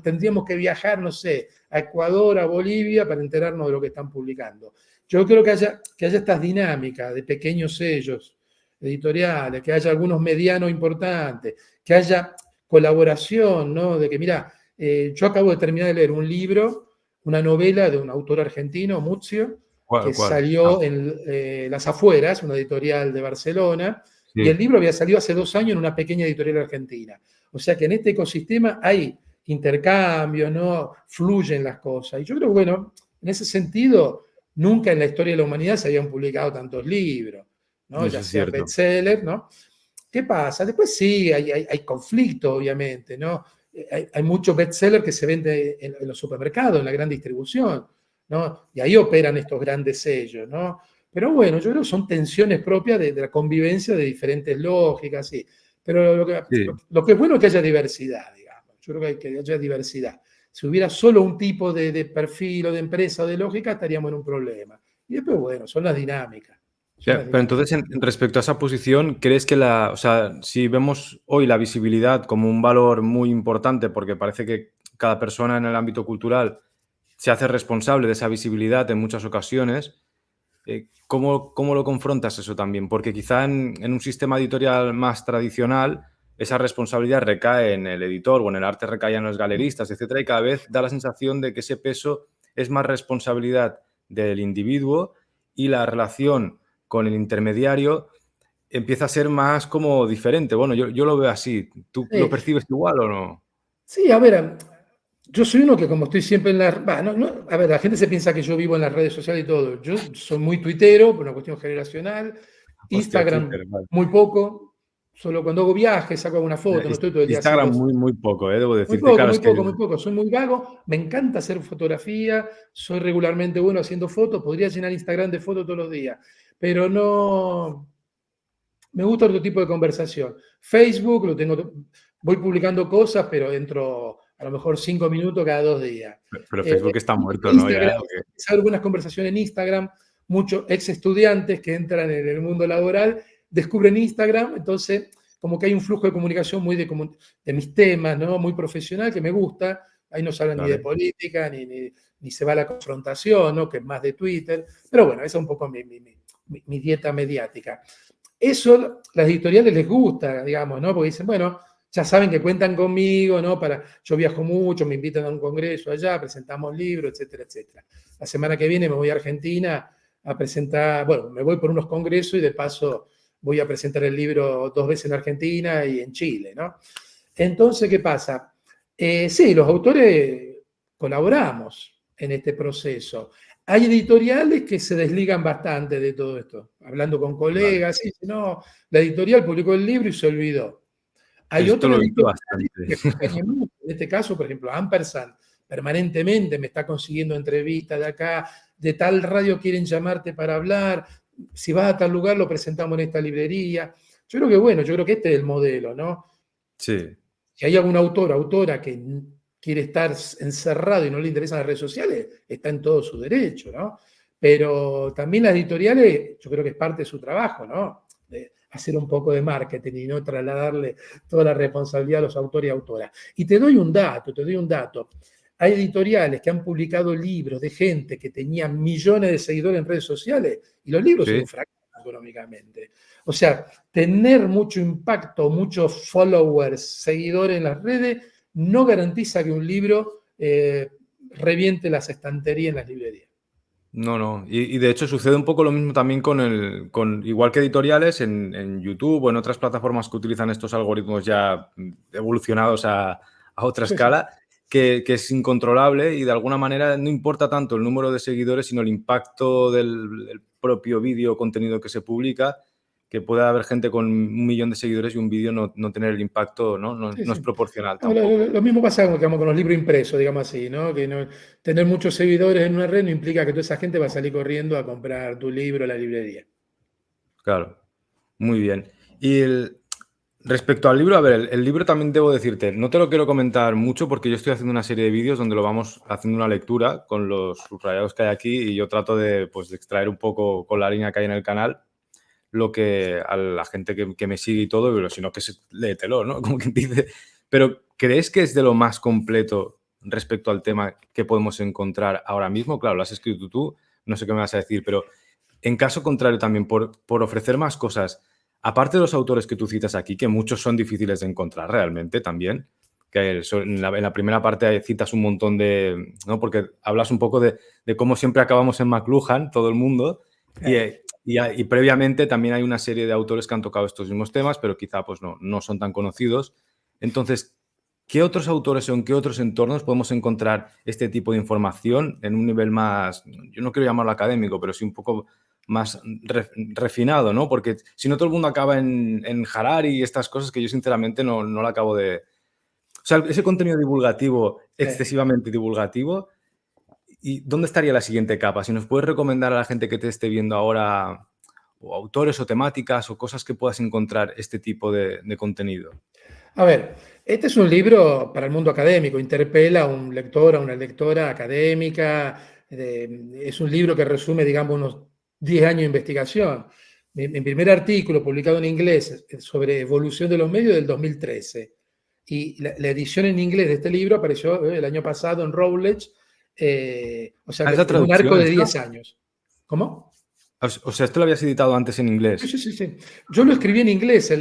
tendríamos que viajar, no sé, a Ecuador, a Bolivia, para enterarnos de lo que están publicando. Yo creo que haya estas dinámicas de pequeños sellos editoriales, que haya algunos medianos importantes, que haya colaboración, ¿no? De que, mira, yo acabo de terminar de leer un libro, una novela de un autor argentino, Muzio, que salió en Las Afueras, una editorial de Barcelona, y el libro había salido hace 2 años en una pequeña editorial argentina. O sea que en este ecosistema hay intercambio, ¿no? Fluyen las cosas. Y yo creo que, bueno, en ese sentido, nunca en la historia de la humanidad se habían publicado tantos libros, ¿no? Ya sea bestseller, ¿no? ¿Qué pasa? Después sí, hay conflicto, obviamente, ¿no? hay muchos bestsellers que se venden en los supermercados, en la gran distribución, ¿no? Y ahí operan estos grandes sellos, ¿no? Pero bueno, yo creo que son tensiones propias de la convivencia de diferentes lógicas, sí. Pero Sí. lo que es bueno es que haya diversidad, digamos. Yo creo que hay que haya diversidad. Si hubiera solo un tipo de perfil o de empresa o de lógica, estaríamos en un problema. Y después, bueno, son las dinámicas. Son las Pero dinámicas. entonces, respecto a esa posición, ¿crees que o sea, si vemos hoy la visibilidad como un valor muy importante, porque parece que cada persona en el ámbito cultural se hace responsable de esa visibilidad en muchas ocasiones, ¿cómo lo confrontas eso también? Porque quizá en un sistema editorial más tradicional, esa responsabilidad recae en el editor o en el arte recae en los galeristas, etcétera, y cada vez da la sensación de que ese peso es más responsabilidad del individuo y la relación con el intermediario empieza a ser más como diferente. Bueno, yo lo veo así. ¿Tú lo Sí, percibes igual o no? sí, a ver, yo soy uno que como estoy siempre en las... a ver, la gente se piensa que yo vivo en las redes sociales y todo. Yo soy muy tuitero, por una cuestión generacional. Hostia, Instagram, Twitter, vale. muy poco. Solo cuando hago viajes, saco alguna foto, no estoy todo el día Instagram haciendo... muy, muy poco, debo Muy decirte. poco, Claro, muy es que poco, muy poco. Soy muy vago. Me encanta hacer fotografía. Soy regularmente bueno haciendo fotos. Podría llenar Instagram de fotos todos los días. Pero no... Me gusta otro tipo de conversación. Facebook, voy publicando cosas, pero entro a lo mejor 5 minutos cada 2 días. pero Eh, Facebook está muerto, ¿no? Instagram, Ya, ¿o qué? algunas conversaciones en Instagram, muchos ex estudiantes que entran en el mundo laboral descubren Instagram, entonces como que hay un flujo de comunicación muy de mis temas, ¿no? Muy profesional, que me gusta. Ahí no se habla ni de Vale. política, ni se va a la confrontación, ¿no? Que es más de Twitter. Pero bueno, esa es un poco mi dieta mediática. Eso las editoriales les gusta, digamos, ¿no? Porque dicen, bueno, ya saben que cuentan conmigo, ¿no? Yo viajo mucho, me invitan a un congreso allá, presentamos libros, etcétera, etcétera. La semana que viene me voy a Argentina a presentar, bueno, me voy por unos congresos y de paso voy a presentar el libro 2 veces en Argentina y en Chile, ¿no? Entonces, ¿qué pasa? Sí, los autores colaboramos en este proceso. Hay editoriales que se desligan bastante de todo esto, hablando con Vale. colegas, y dicen, no, la editorial publicó el libro y se olvidó. Hay Esto otras lo he visto editoriales bastante. que acompañan mucho. En este caso, por ejemplo, Ampersand permanentemente me está consiguiendo entrevistas de acá, de tal radio quieren llamarte para hablar, si vas a tal lugar lo presentamos en esta librería. Yo creo que bueno, yo creo que este es el modelo, ¿no? Sí. Si hay algún autor o autora que quiere estar encerrado y no le interesan las redes sociales, está en todo su derecho, ¿no? Pero también las editoriales, yo creo que es parte de su trabajo, ¿no? De hacer un poco de marketing y no trasladarle toda la responsabilidad a los autores y autoras. Y te doy un dato. Hay editoriales que han publicado libros de gente que tenía millones de seguidores en redes sociales y los libros son Sí. un fracaso económicamente. O sea, tener mucho impacto, muchos followers, seguidores en las redes, no garantiza que un libro reviente las estanterías en las librerías. No, no. Y de hecho sucede un poco lo mismo también igual que editoriales en YouTube o en otras plataformas que utilizan estos algoritmos ya evolucionados a otra Sí, sí. escala, que es incontrolable y de alguna manera no importa tanto el número de seguidores, sino el impacto del propio vídeo o contenido que se publica, que puede haber gente con 1 millón de seguidores y un vídeo no tener el impacto, ¿no? No, Sí, no sí. es proporcional No, lo, tampoco. lo mismo pasa digamos, con los libros impresos, digamos así, ¿no? Que tener muchos seguidores en una red no implica que toda esa gente va a salir corriendo a comprar tu libro en la librería. Claro. Muy bien. Y respecto al libro, a ver, el libro también debo decirte, no te lo quiero comentar mucho porque yo estoy haciendo una serie de vídeos donde lo vamos haciendo una lectura con los subrayados que hay aquí y yo trato de extraer un poco con la línea que hay en el canal lo que a la gente que me sigue y todo, pero si no, que léetelo, ¿no? Como quien dice. Pero ¿crees que es de lo más completo respecto al tema que podemos encontrar ahora mismo? Claro, lo has escrito tú, no sé qué me vas a decir, pero en caso contrario también, por ofrecer más cosas, aparte de los autores que tú citas aquí, que muchos son difíciles de encontrar realmente también, que en la primera parte citas un montón de, ¿no? Porque hablas un poco de cómo siempre acabamos en McLuhan, todo el mundo, y previamente también hay una serie de autores que han tocado estos mismos temas, pero quizá pues no son tan conocidos. Entonces, ¿qué otros autores o en qué otros entornos podemos encontrar este tipo de información en un nivel más, yo no quiero llamarlo académico, pero sí un poco más refinado, ¿no? Porque si no todo el mundo acaba en Harari y estas cosas que yo sinceramente no lo acabo sea, ese contenido divulgativo, Sí. excesivamente divulgativo, ¿y dónde estaría la siguiente capa? Si nos puedes recomendar a la gente que te esté viendo ahora, o autores o temáticas o cosas que puedas encontrar este tipo de contenido. A ver, este es un libro para el mundo académico, interpela a un lector, a una lectora académica, es un libro que resume, digamos, unos 10 años de investigación. Mi primer artículo publicado en inglés sobre evolución de los medios del 2013. Y la edición en inglés de este libro apareció el año pasado en Routledge, o sea ¿Es que la en un arco traducción de esta? 10 años. ¿Cómo? O sea, esto lo habías editado antes en Sí, inglés. sí, sí, sí. Yo lo escribí en inglés.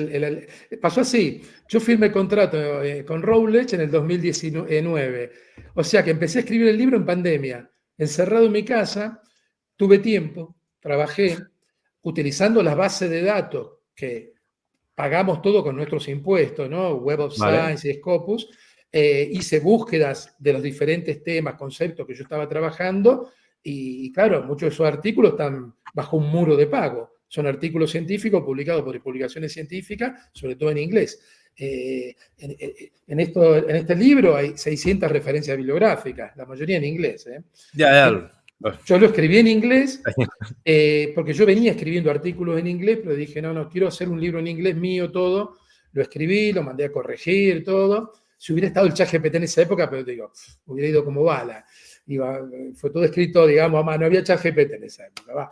Pasó así. Yo firmé el contrato con Routledge en el 2019. O sea que empecé a escribir el libro en pandemia. Encerrado en mi casa, tuve tiempo, trabajé, utilizando las bases de datos que pagamos todo con nuestros impuestos, ¿no? Web of Vale. Science y Scopus. Hice búsquedas de los diferentes temas, conceptos que yo estaba trabajando y claro, muchos de esos artículos están bajo un muro de pago. Son artículos científicos publicados por publicaciones científicas, sobre todo en inglés. En este libro hay 600 referencias bibliográficas, la mayoría en inglés. Ya, ya. Yo lo escribí en inglés porque yo venía escribiendo artículos en inglés, pero dije, no, quiero hacer un libro en inglés mío, todo. Lo escribí, lo mandé a corregir, todo. Si hubiera estado el ChatGPT en esa época, pero digo, hubiera ido como bala. Fue todo escrito, digamos, a mano, no había ChatGPT en esa época, va.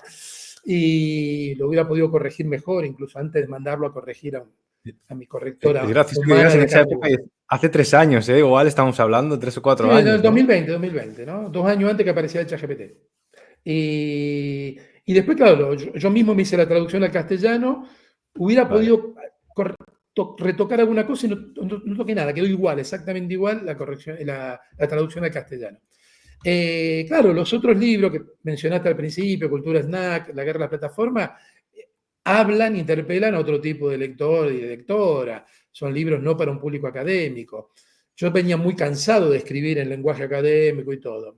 Y lo hubiera podido corregir mejor, incluso antes de mandarlo a corregir a mi Es correctora gracioso que digas humana en de esa época, Cambur. hace 3 años, ¿eh? Igual estamos hablando, 3 o Sí, 4 en el años, ¿no? 2020, ¿no? 2 años antes que apareciera el ChatGPT. Y después, claro, yo mismo me hice la traducción al castellano, hubiera Vale. podido retocar alguna cosa y no toqué nada, quedó igual, exactamente igual la traducción al castellano. Claro, los otros libros que mencionaste al principio, Cultura Snack, La Guerra de la Plataforma, hablan, interpelan a otro tipo de lector y de lectora. Son libros no para un público académico. Yo venía muy cansado de escribir en lenguaje académico y todo.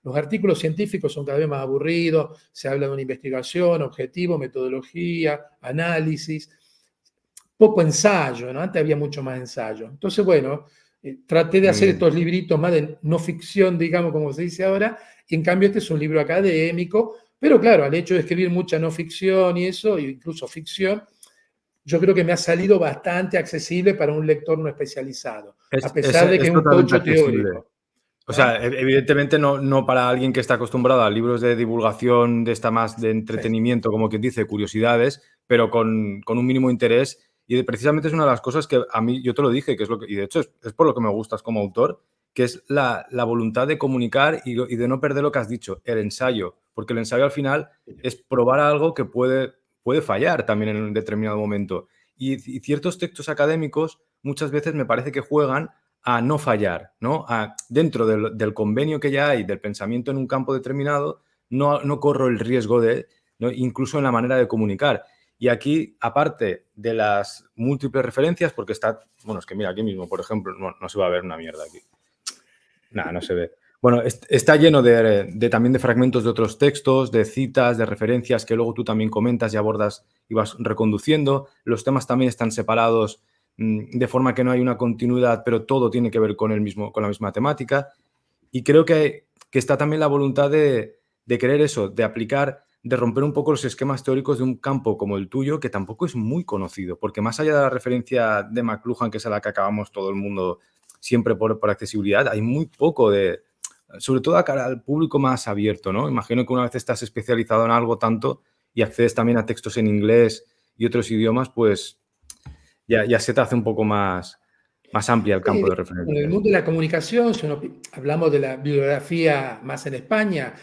Los artículos científicos son cada vez más aburridos, se habla de una investigación, objetivo, metodología, análisis, poco ensayo, ¿no? Antes había mucho más ensayo. Entonces, bueno, traté de hacer estos libritos más de no ficción, digamos, como se dice ahora, y en cambio este es un libro académico, pero claro, al hecho de escribir mucha no ficción y eso, incluso ficción, yo creo que me ha salido bastante accesible para un lector no especializado, a pesar de que Es es un totalmente tocho accesible. teórico. O ¿No? sea, evidentemente no para alguien que está acostumbrado a libros de divulgación, de esta más de Sí. entretenimiento, como quien dice, curiosidades, pero con un mínimo interés. Y precisamente es una de las cosas que a mí, yo te lo dije, que es lo que, y de hecho es por lo que me gustas como autor, que es la voluntad de comunicar y de no perder lo que has dicho, el ensayo. Porque el ensayo al final es probar algo que puede fallar también en un determinado momento. Y ciertos textos académicos muchas veces me parece que juegan a no fallar, ¿no? Dentro del convenio que ya hay, del pensamiento en un campo determinado, no corro el riesgo de, ¿no? Incluso en la manera de comunicar. Y aquí, aparte de las múltiples referencias, porque está, bueno, es que mira, aquí mismo, por ejemplo, no se va a ver una mierda aquí. Nada, no se ve. Bueno, está lleno también de fragmentos de otros textos, de citas, de referencias que luego tú también comentas y abordas y vas reconduciendo. Los temas también están separados de forma que no hay una continuidad, pero todo tiene que ver con la misma temática. Y creo que está también la voluntad de querer eso, de aplicar, de romper un poco los esquemas teóricos de un campo como el tuyo, que tampoco es muy conocido, porque más allá de la referencia de McLuhan, que es a la que acabamos todo el mundo siempre por accesibilidad, hay muy poco sobre todo a cara al público más abierto, ¿no? Imagino que una vez estás especializado en algo tanto y accedes también a textos en inglés y otros idiomas, pues ya se te hace un poco más amplia el campo de En el referencias. mundo de la comunicación, si hablamos de la bibliografía más en España,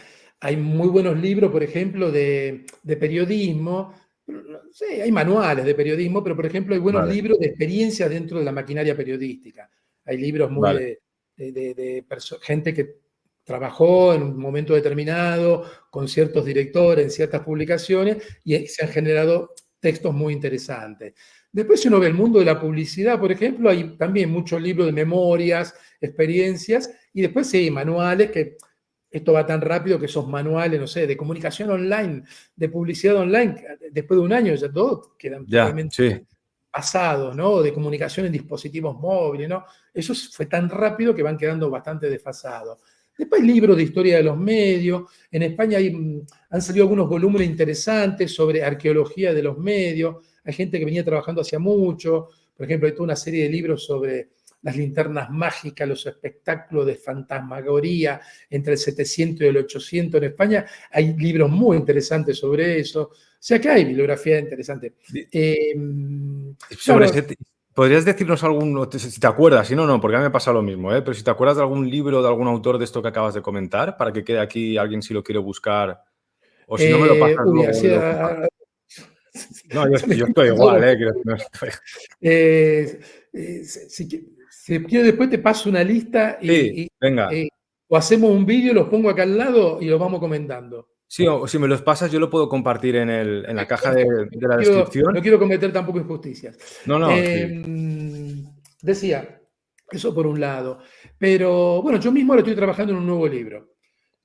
hay muy buenos libros, por ejemplo, de periodismo. Sí, hay manuales de periodismo, pero por ejemplo hay buenos Vale, libros de experiencia dentro de la maquinaria periodística. Hay libros muy vale. de gente que trabajó en un momento determinado con ciertos directores en ciertas publicaciones y se han generado textos muy interesantes. Después, si uno ve el mundo de la publicidad, por ejemplo, hay también muchos libros de memorias, experiencias, y después sí, manuales que esto va tan rápido que esos manuales, no sé, de comunicación online, de publicidad online, después de un año ya todos quedan Ya, totalmente sí. pasados, ¿no? De comunicación en dispositivos móviles, ¿no? Eso fue tan rápido que van quedando bastante desfasados. Después libros de historia de los medios. En España han salido algunos volúmenes interesantes sobre arqueología de los medios. Hay gente que venía trabajando hacía mucho. Por ejemplo, hay toda una serie de libros sobre las linternas mágicas, los espectáculos de fantasmagoría entre el 700 y el 800 en España. Hay libros muy interesantes sobre eso. O sea que hay bibliografía interesante. Sobre Claro, ¿podrías decirnos algún, si te acuerdas, si no, no, porque a mí me pasa lo mismo, pero si te acuerdas de algún libro, de algún autor de esto que acabas de comentar, para que quede aquí alguien si lo quiere buscar, o si no me lo pasas uy, luego, así, lo comparto. No, se me yo están estoy pasando igual, los que no estoy- si quieres, después te paso una lista Sí, venga. o hacemos un vídeo, los pongo acá al lado y los vamos comentando. Sí, o si me los pasas, yo lo puedo compartir en la caja Perfecto. de la No descripción. quiero cometer tampoco injusticias. No, no, sí. Decía, eso por un lado. Pero bueno, yo mismo ahora estoy trabajando en un nuevo libro.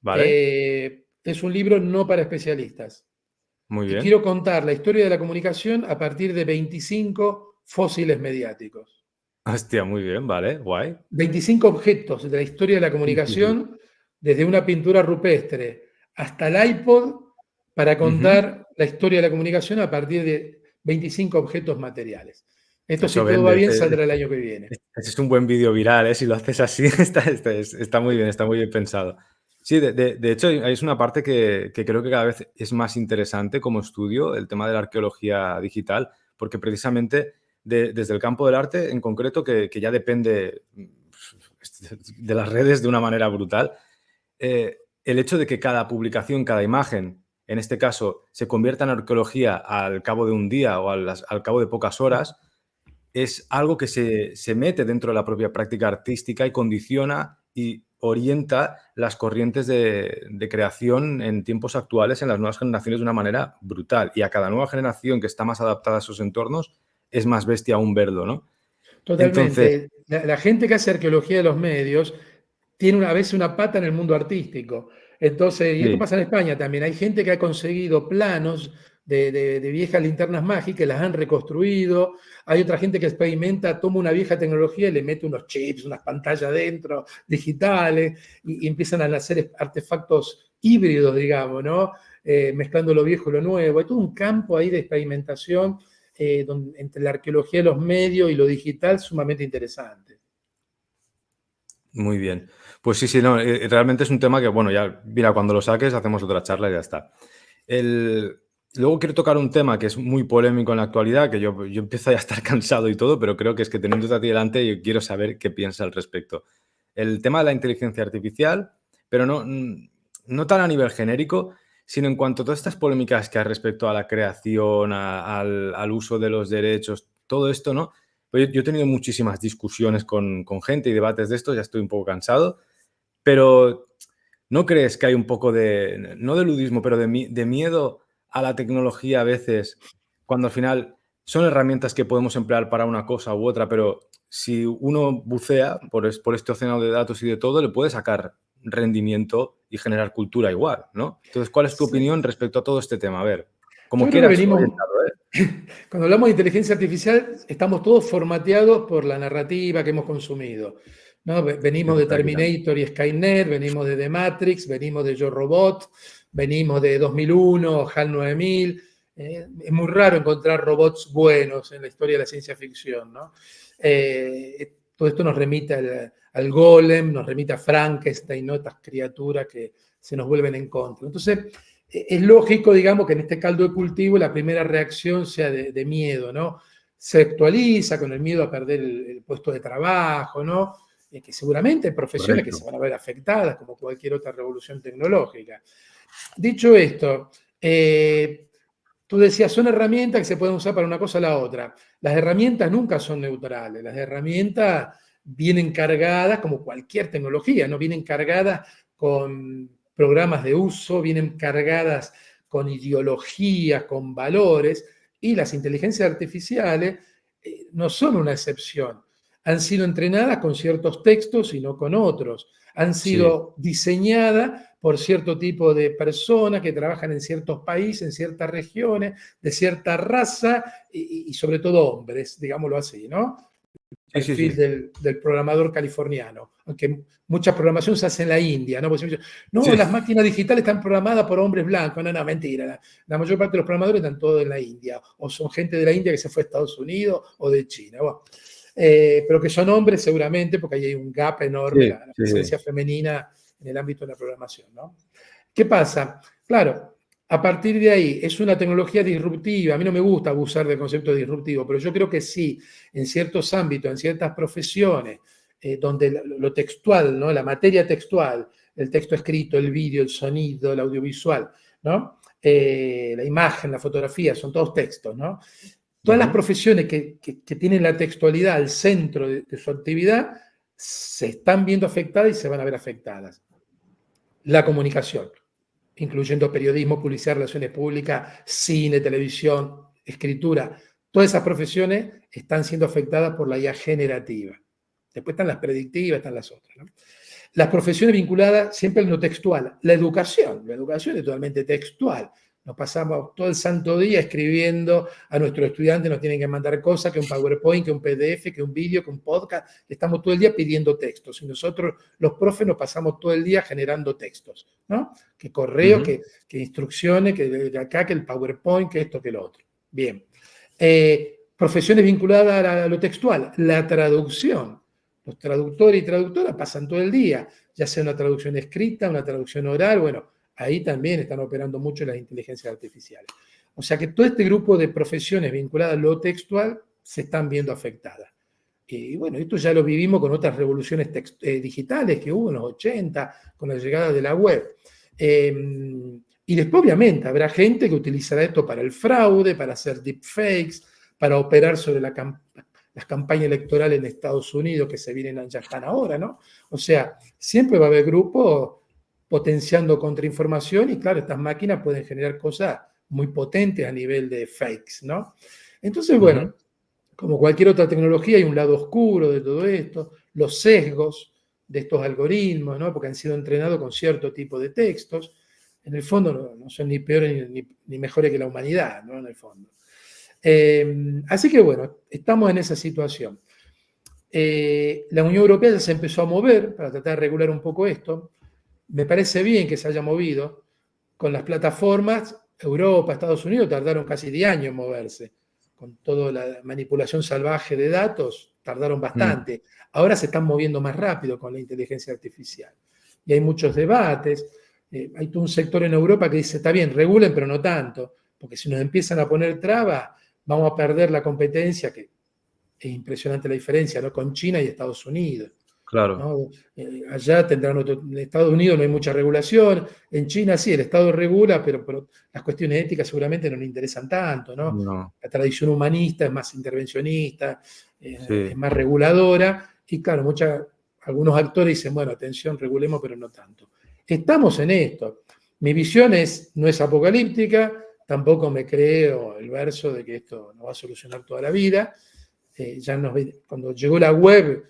Vale, Es un libro no para especialistas. muy Y bien. quiero contar la historia de la comunicación a partir de 25 fósiles mediáticos. Hostia, muy bien, vale, guay. 25 objetos de la historia de la Sí, sí, sí. comunicación, desde una pintura rupestre hasta el iPod, para Ujú. contar la historia de la comunicación a partir de 25 objetos materiales. Esto, si Eso todo va vende. bien, saldrá el año que viene. Ese es un buen vídeo viral, ¿eh? Si lo haces así, está muy bien pensado. Sí, de hecho, es una parte que creo que cada vez es más interesante como estudio, el tema de la arqueología digital, porque precisamente desde el campo del arte en concreto, que ya depende de las redes de una manera brutal, el hecho de que cada publicación, cada imagen, en este caso, se convierta en arqueología al cabo de un día o al cabo de pocas horas, es algo que se mete dentro de la propia práctica artística y condiciona y orienta las corrientes de creación en tiempos actuales en las nuevas generaciones de una manera brutal. Y a cada nueva generación que está más adaptada a esos entornos, es más bestia aún verlo, ¿no? Entonces, Totalmente. La gente que hace arqueología de los medios tiene a veces una pata en el mundo artístico. Entonces, y esto sí, pasa en España también, hay gente que ha conseguido planos de viejas linternas mágicas, las han reconstruido. Hay otra gente que experimenta, toma una vieja tecnología y le mete unos chips, unas pantallas dentro, digitales, y empiezan a nacer artefactos híbridos, digamos, ¿no? Mezclando lo viejo y lo nuevo. Hay todo un campo ahí de experimentación entre la arqueología de los medios y lo digital sumamente interesante. muy bien. Pues sí, sí, no, realmente es un tema que, bueno, ya, mira, cuando lo saques hacemos otra charla y ya está. El, Luego quiero tocar un tema que es muy polémico en la actualidad, que yo empiezo ya a estar cansado y todo, pero creo que es que teniéndote a ti delante yo quiero saber qué piensas al respecto. El tema de la inteligencia artificial, pero no tan a nivel genérico, sino en cuanto a todas estas polémicas que hay respecto a la creación, al uso de los derechos, todo esto, ¿no? Pues yo he tenido muchísimas discusiones con gente y debates de esto, ya estoy un poco cansado, pero ¿no crees que hay un poco de, no de ludismo, pero de miedo a la tecnología a veces, cuando al final son herramientas que podemos emplear para una cosa u otra, pero si uno bucea por este océano de datos y de todo, le puede sacar rendimiento y generar cultura igual, ¿no? Entonces, ¿cuál es tu Sí. opinión respecto a todo este tema? A ver, como Yo creo que quieras venimos, orientado, ¿eh? cuando hablamos de inteligencia artificial, estamos todos formateados por la narrativa que hemos consumido. ¿No? Venimos de Exactamente. Terminator y Skynet, venimos de The Matrix, venimos de Yo Robot, venimos de 2001, HAL 9000. Es muy raro encontrar robots buenos en la historia de la ciencia ficción, ¿no? Todo esto nos remite al Golem, nos remite a Frankenstein, ¿no? Estas criaturas que se nos vuelven en contra. Entonces, es lógico, digamos, que en este caldo de cultivo la primera reacción sea de miedo, ¿no? Se actualiza con el miedo a perder el puesto de trabajo, ¿no? Que seguramente hay profesiones que Correcto. se van a ver afectadas, como cualquier otra revolución tecnológica. Dicho esto, tú decías, son herramientas que se pueden usar para una cosa o la otra. Las herramientas nunca son neutrales, las herramientas vienen cargadas, como cualquier tecnología, ¿no? Vienen cargadas con programas de uso, vienen cargadas con ideologías, con valores, y las inteligencias artificiales no son una excepción. Han sido entrenadas con ciertos textos y no con otros. Han Sí, sido diseñadas por cierto tipo de personas que trabajan en ciertos países, en ciertas regiones, de cierta raza y sobre todo hombres, digámoslo así, ¿no? Sí, sí, Perfil sí. del programador californiano, aunque mucha programación se hace en la India, ¿no? Porque no, Sí. las máquinas digitales están programadas por hombres blancos, no, no, mentira, la mayor parte de los programadores están todos en la India, o son gente de la India que se fue a Estados Unidos o de China, bueno. Pero que son hombres seguramente, porque ahí hay un gap enorme, Sí, la sí, sí. presencia femenina en el ámbito de la programación, ¿no? ¿Qué pasa? Claro, a partir de ahí es una tecnología disruptiva. A mí no me gusta abusar del concepto de disruptivo, pero yo creo que sí, en ciertos ámbitos, en ciertas profesiones, donde lo textual, ¿no? La materia textual, el texto escrito, el vídeo, el sonido, el audiovisual, ¿no? La imagen, la fotografía, son todos textos, ¿no? Todas las Ujú. profesiones que tienen la textualidad al centro de su actividad se están viendo afectadas y se van a ver afectadas. La comunicación, incluyendo periodismo, publicidad, relaciones públicas, cine, televisión, escritura, todas esas profesiones están siendo afectadas por la IA generativa. Después están las predictivas, están las otras, ¿no? Las profesiones vinculadas siempre a lo textual. La educación es totalmente textual. Nos pasamos todo el santo día escribiendo a nuestros estudiantes, nos tienen que mandar cosas, que un PowerPoint, que un PDF, que un vídeo, que un podcast. Estamos todo el día pidiendo textos. Y nosotros, los profes, nos pasamos todo el día generando textos, ¿no? Que correo, Ujú. que instrucciones, que acá, que el PowerPoint, que esto, que lo otro. Bien. Profesiones vinculadas a lo textual. La traducción. Los traductores y traductoras pasan todo el día, ya sea una traducción escrita, una traducción oral, bueno, ahí también están operando mucho las inteligencias artificiales. O sea que todo este grupo de profesiones vinculadas a lo textual se están viendo afectadas. Y bueno, esto ya lo vivimos con otras revoluciones digitales que hubo en los 80, con la llegada de la web. Y después, obviamente, habrá gente que utilizará esto para el fraude, para hacer deepfakes, para operar sobre las campañas electorales en Estados Unidos que se vienen, ya están ahora, ¿no? O sea, siempre va a haber grupos potenciando contrainformación y claro, estas máquinas pueden generar cosas muy potentes a nivel de fakes, ¿no? Entonces, Ujú. bueno, como cualquier otra tecnología hay un lado oscuro de todo esto, los sesgos de estos algoritmos, ¿no? Porque han sido entrenados con cierto tipo de textos, en el fondo no son ni peores ni mejores que la humanidad, ¿no? En el fondo. Así que bueno, estamos en esa situación. La Unión Europea ya se empezó a mover para tratar de regular un poco esto. Me parece bien que se haya movido. Con las plataformas, Europa, Estados Unidos tardaron casi 10 años en moverse. Con toda la manipulación salvaje de datos, tardaron Mm. bastante. Ahora se están moviendo más rápido con la inteligencia artificial. Y hay muchos debates. Hay todo un sector en Europa que dice, está bien, regulen, pero no tanto, porque si nos empiezan a poner trabas, vamos a perder la competencia, que es impresionante la diferencia, ¿no? Con China y Estados Unidos. Claro. ¿No? Allá tendrán otro, en Estados Unidos no hay mucha regulación, en China sí, el Estado regula, pero las cuestiones éticas seguramente no le interesan tanto, ¿no? No. La tradición humanista es más intervencionista, es Sí. más reguladora, y claro, algunos actores dicen, bueno, atención, regulemos, pero no tanto. Estamos en esto. Mi visión no es apocalíptica, tampoco me creo el verso de que esto no va a solucionar toda la vida. Cuando llegó la web,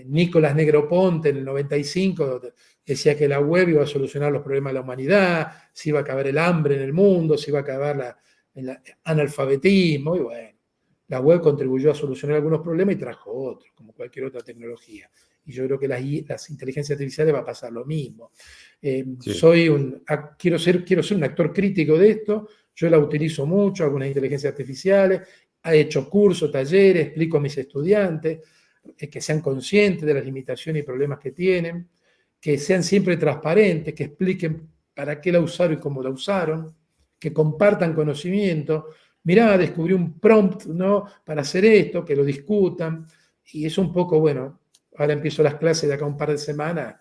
Nicolás Negroponte en el 95 decía que la web iba a solucionar los problemas de la humanidad, se iba a acabar el hambre en el mundo, se iba a acabar el analfabetismo, y bueno, la web contribuyó a solucionar algunos problemas y trajo otros, como cualquier otra tecnología. Y yo creo que las inteligencias artificiales va a pasar lo mismo. Sí. Quiero ser un actor crítico de esto, yo la utilizo mucho, algunas inteligencias artificiales, he hecho cursos, talleres, explico a mis estudiantes, que sean conscientes de las limitaciones y problemas que tienen, que sean siempre transparentes, que expliquen para qué la usaron y cómo la usaron, que compartan conocimiento. Mirá, descubrí un prompt, ¿no? Para hacer esto, que lo discutan. Y es un poco, bueno, ahora empiezo las clases de acá un par de semanas,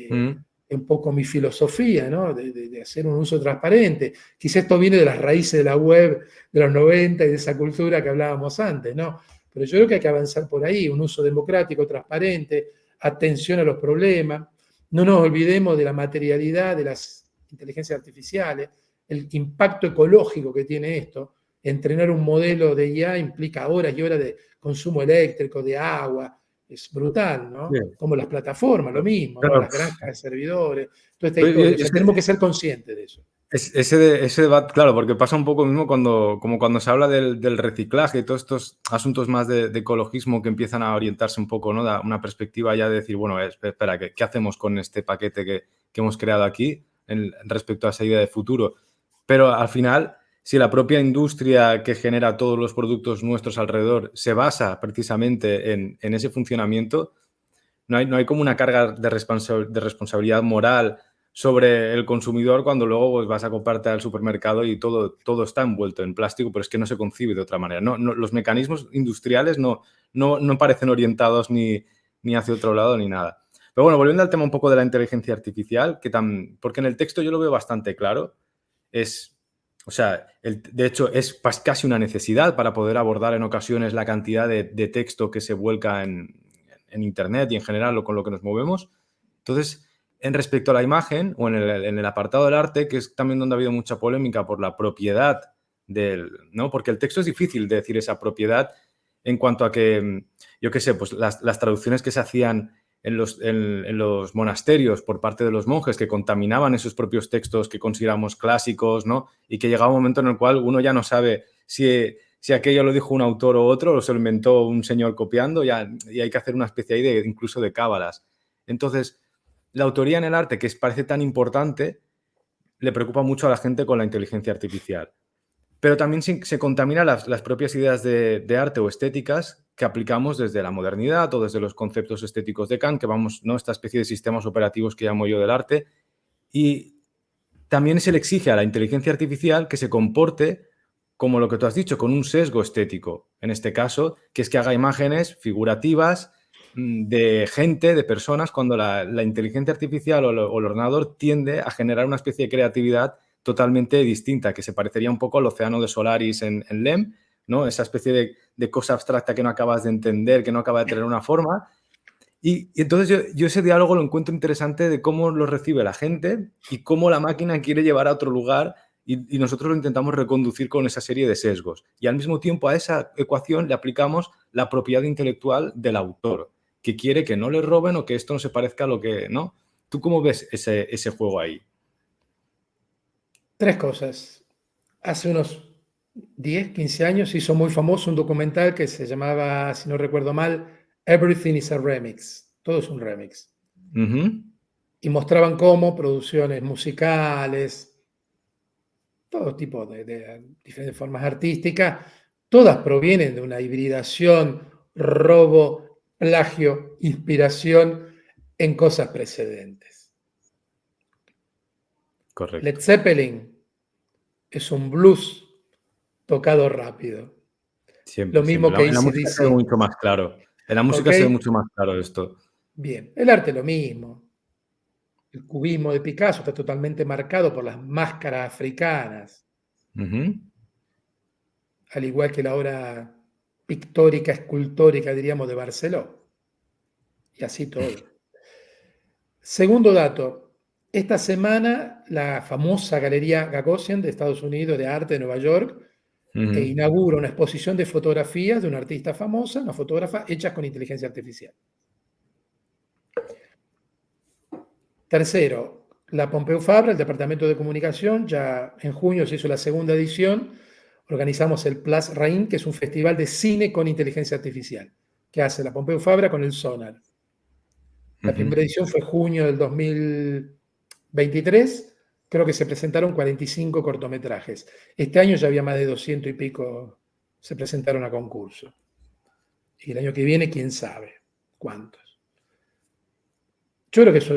Mm. un poco mi filosofía, ¿no? De hacer un uso transparente. Quizá esto viene de las raíces de la web de los 90 y de esa cultura que hablábamos antes, ¿no? Pero yo creo que hay que avanzar por ahí, un uso democrático, transparente, atención a los problemas. No nos olvidemos de la materialidad de las inteligencias artificiales, el impacto ecológico que tiene esto. Entrenar un modelo de IA implica horas y horas de consumo eléctrico, de agua, Es brutal, ¿no? Sí. Como las plataformas, lo mismo, ¿no? Claro. Las granjas de servidores, toda esta Pero historia. O es sea, que tenemos que ser conscientes de eso. ese debate, claro, porque pasa un poco lo mismo como cuando se habla del reciclaje y todos estos asuntos más de ecologismo que empiezan a orientarse un poco, ¿no? Da una perspectiva ya de decir, bueno, espera, ¿qué hacemos con este paquete que hemos creado aquí respecto a esa idea de futuro? Pero al final, si la propia industria que genera todos los productos nuestros alrededor se basa precisamente en ese funcionamiento, no hay como una carga de responsabilidad moral sobre el consumidor cuando luego pues, vas a comprarte al supermercado y todo está envuelto en plástico, pero es que no se concibe de otra manera. Los mecanismos industriales no parecen orientados ni hacia otro lado ni nada. Pero bueno, volviendo al tema un poco de la inteligencia artificial, porque en el texto yo lo veo bastante claro, o sea, de hecho es casi una necesidad para poder abordar en ocasiones la cantidad de texto que se vuelca en Internet y en general con lo que nos movemos. Entonces, en respecto a la imagen o en el apartado del arte, que es también donde ha habido mucha polémica por la propiedad ¿no? Porque el texto es difícil de decir esa propiedad en cuanto a que, yo qué sé, pues las traducciones que se hacían en los monasterios por parte de los monjes que contaminaban esos propios textos que consideramos clásicos, ¿no? Y que llegaba un momento en el cual uno ya no sabe si aquello lo dijo un autor o otro, o se lo inventó un señor copiando, y hay que hacer una especie ahí incluso de cábalas. Entonces, la autoría en el arte, que parece tan importante, le preocupa mucho a la gente con la inteligencia artificial. Pero también se contamina las propias ideas de arte o estéticas que aplicamos desde la modernidad o desde los conceptos estéticos de Kant, que vamos, ¿no? Esta especie de sistemas operativos que llamo yo del arte. Y también se le exige a la inteligencia artificial que se comporte como lo que tú has dicho, con un sesgo estético, en este caso, que es que haga imágenes figurativas de gente, de personas, cuando la inteligencia artificial o el ordenador tiende a generar una especie de creatividad totalmente distinta, que se parecería un poco al océano de Solaris en LEM, ¿no? Esa especie de cosa abstracta que no acabas de entender, que no acaba de tener una forma. Y entonces yo ese diálogo lo encuentro interesante de cómo lo recibe la gente y cómo la máquina quiere llevar a otro lugar y nosotros lo intentamos reconducir con esa serie de sesgos. Y al mismo tiempo a esa ecuación le aplicamos la propiedad intelectual del autor, que quiere que no le roben o que esto no se parezca a lo que, ¿no? ¿Tú cómo ves ese juego ahí? Tres cosas. Hace unos 10, 15 años hizo muy famoso un documental que se llamaba, si no recuerdo mal, Everything is a Remix. Todo es un remix. Ujú. Y mostraban cómo producciones musicales, todo tipo de diferentes formas artísticas, todas provienen de una hibridación, robo, plagio, inspiración en cosas precedentes. Led Correcto. Zeppelin es un blues tocado rápido. Lo Siempre, siempre. mismo que En la música se ve AC/DC. mucho más claro. En la música ¿Ok? se ve mucho más claro esto. Bien. El arte lo mismo. El cubismo de Picasso está totalmente marcado por las máscaras africanas, Ujú. al igual que la obra pictórica, escultórica, diríamos, de Barceló. Y así todo. Segundo dato. Esta semana, la famosa Galería Gagosian de Estados Unidos de Arte de Nueva York Ujú. inaugura una exposición de fotografías de una artista famosa, una fotógrafa, hechas con inteligencia artificial. Tercero, la Pompeu Fabra, el Departamento de Comunicación, ya en junio se hizo la segunda edición, organizamos el Plus Rain, que es un festival de cine con inteligencia artificial, que hace la Pompeu Fabra con el Sonar. La Ujú. primera edición fue junio del 2023, creo que se presentaron 45 cortometrajes. Este año ya había más de 200 y pico, se presentaron a concurso. Y el año que viene, quién sabe cuántos. Yo creo que es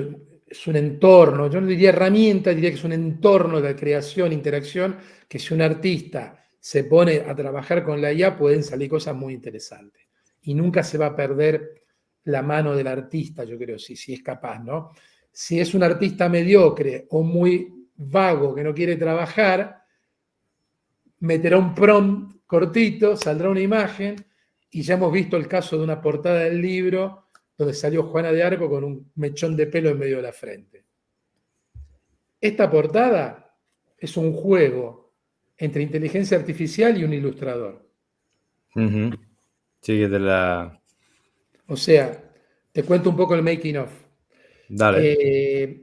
un entorno, yo no diría herramienta, diría que es un entorno de creación, interacción, que si un artista se pone a trabajar con la IA pueden salir cosas muy interesantes. Y nunca se va a perder la mano del artista, yo creo, si es capaz, ¿no? Si es un artista mediocre o muy vago que no quiere trabajar, meterá un prompt cortito, saldrá una imagen, y ya hemos visto el caso de una portada del libro donde salió Juana de Arco con un mechón de pelo en medio de la frente. Esta portada es un juego entre inteligencia artificial y un ilustrador. Ujú. Sí, O sea, te cuento un poco el making of. Dale.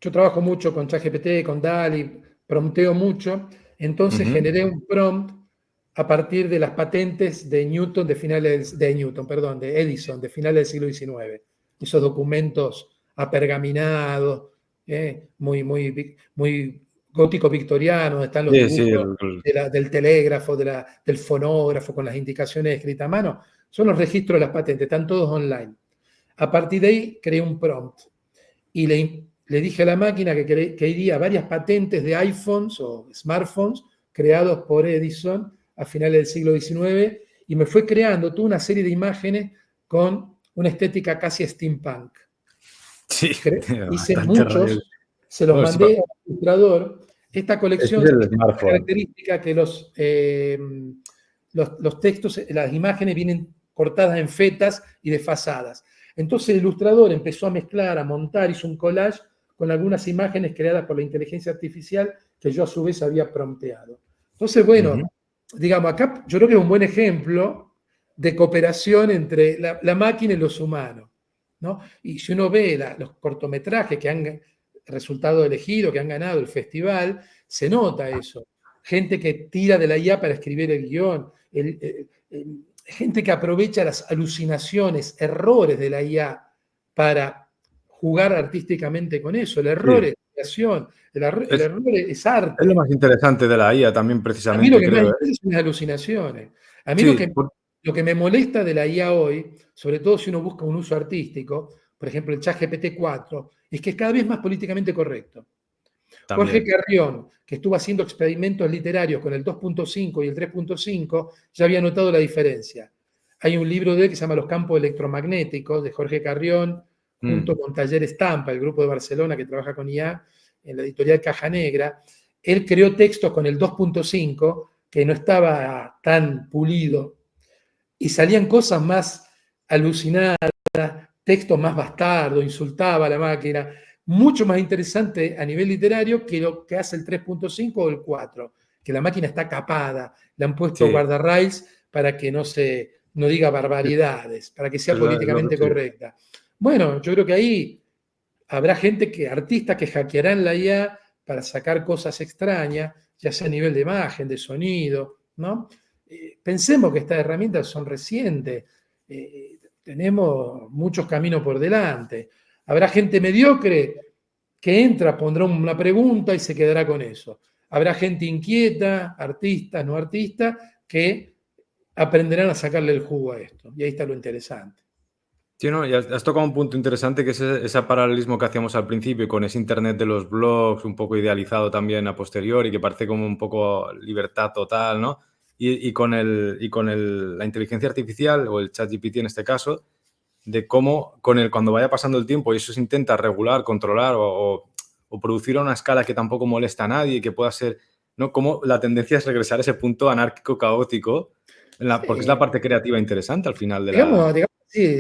Yo trabajo mucho con ChatGPT, con DALL-E, prompteo mucho, entonces Ujú. generé un prompt a partir de las patentes de Newton de Edison, de finales del siglo XIX. Esos documentos apergaminados, muy gótico victoriano, donde están los Sí, sí, dibujos del telégrafo, del fonógrafo, con las indicaciones escritas a mano. Son los registros de las patentes, están todos online. A partir de ahí creé un prompt y le dije a la máquina que quería varias patentes de iPhones o smartphones creados por Edison a finales del siglo XIX y me fue creando toda una serie de imágenes con una estética casi steampunk. sí, Hice bastante rollo. muchos, se los Bueno, sí, mandé al ilustrador. Esta este colección es el tiene la smartphone. característica que los textos, las imágenes vienen cortadas en fetas y desfasadas. Entonces el ilustrador empezó a mezclar, a montar, hizo un collage con algunas imágenes creadas por la inteligencia artificial que yo a su vez había prompteado. Entonces, bueno, Ujú. digamos, acá yo creo que es un buen ejemplo de cooperación entre la máquina y los humanos, ¿no? Y si uno ve los cortometrajes que han resultado elegidos, que han ganado el festival, se nota eso. Gente que tira de la IA para escribir el guión, gente que aprovecha las alucinaciones, errores de la IA para jugar artísticamente con eso. El error Sí. es creación, el Es, error es es lo arte. más interesante de la IA también, A mí lo precisamente, que más creo, ¿eh? interesa son las alucinaciones. A mí Sí, lo que me molesta de la IA hoy, sobre todo si uno busca un uso artístico, por ejemplo el ChatGPT 4, es que es cada vez más políticamente correcto. Jorge también. Carrión, que estuvo haciendo experimentos literarios con el 2.5 y el 3.5, ya había notado la diferencia. Hay un libro de él que se llama Los campos electromagnéticos, de Jorge Carrión, junto Mm, con Talleres Estampa, el grupo de Barcelona que trabaja con IA, en la editorial Caja Negra. Él creó textos con el 2.5 que no estaba tan pulido y salían cosas más alucinadas, textos más bastardos, insultaba a la máquina, mucho más interesante a nivel literario que lo que hace el 3.5 o el 4, que la máquina está capada, le han puesto sí, guardarrails para que no diga barbaridades, para que sea políticamente sí. correcta. Bueno, yo creo que ahí habrá artistas que hackearán la IA para sacar cosas extrañas, ya sea a nivel de imagen, de sonido, ¿no? Pensemos que estas herramientas son recientes, tenemos muchos caminos por delante. Habrá gente mediocre que entra, pondrá una pregunta y se quedará con eso. Habrá gente inquieta, artistas, no artistas, que aprenderán a sacarle el jugo a esto. Y ahí está lo interesante. Sí, no, y has tocado un punto interesante que es ese paralelismo que hacíamos al principio con ese internet de los blogs, un poco idealizado también a posteriori, que parece como un poco libertad total, ¿no? La inteligencia artificial, o el ChatGPT en este caso, de cómo cuando vaya pasando el tiempo y eso se intenta regular, controlar o producir a una escala que tampoco molesta a nadie, que pueda ser, ¿no? Como la tendencia es regresar a ese punto anárquico, caótico, porque es la Sí, parte creativa interesante al final de la... digamos, sí,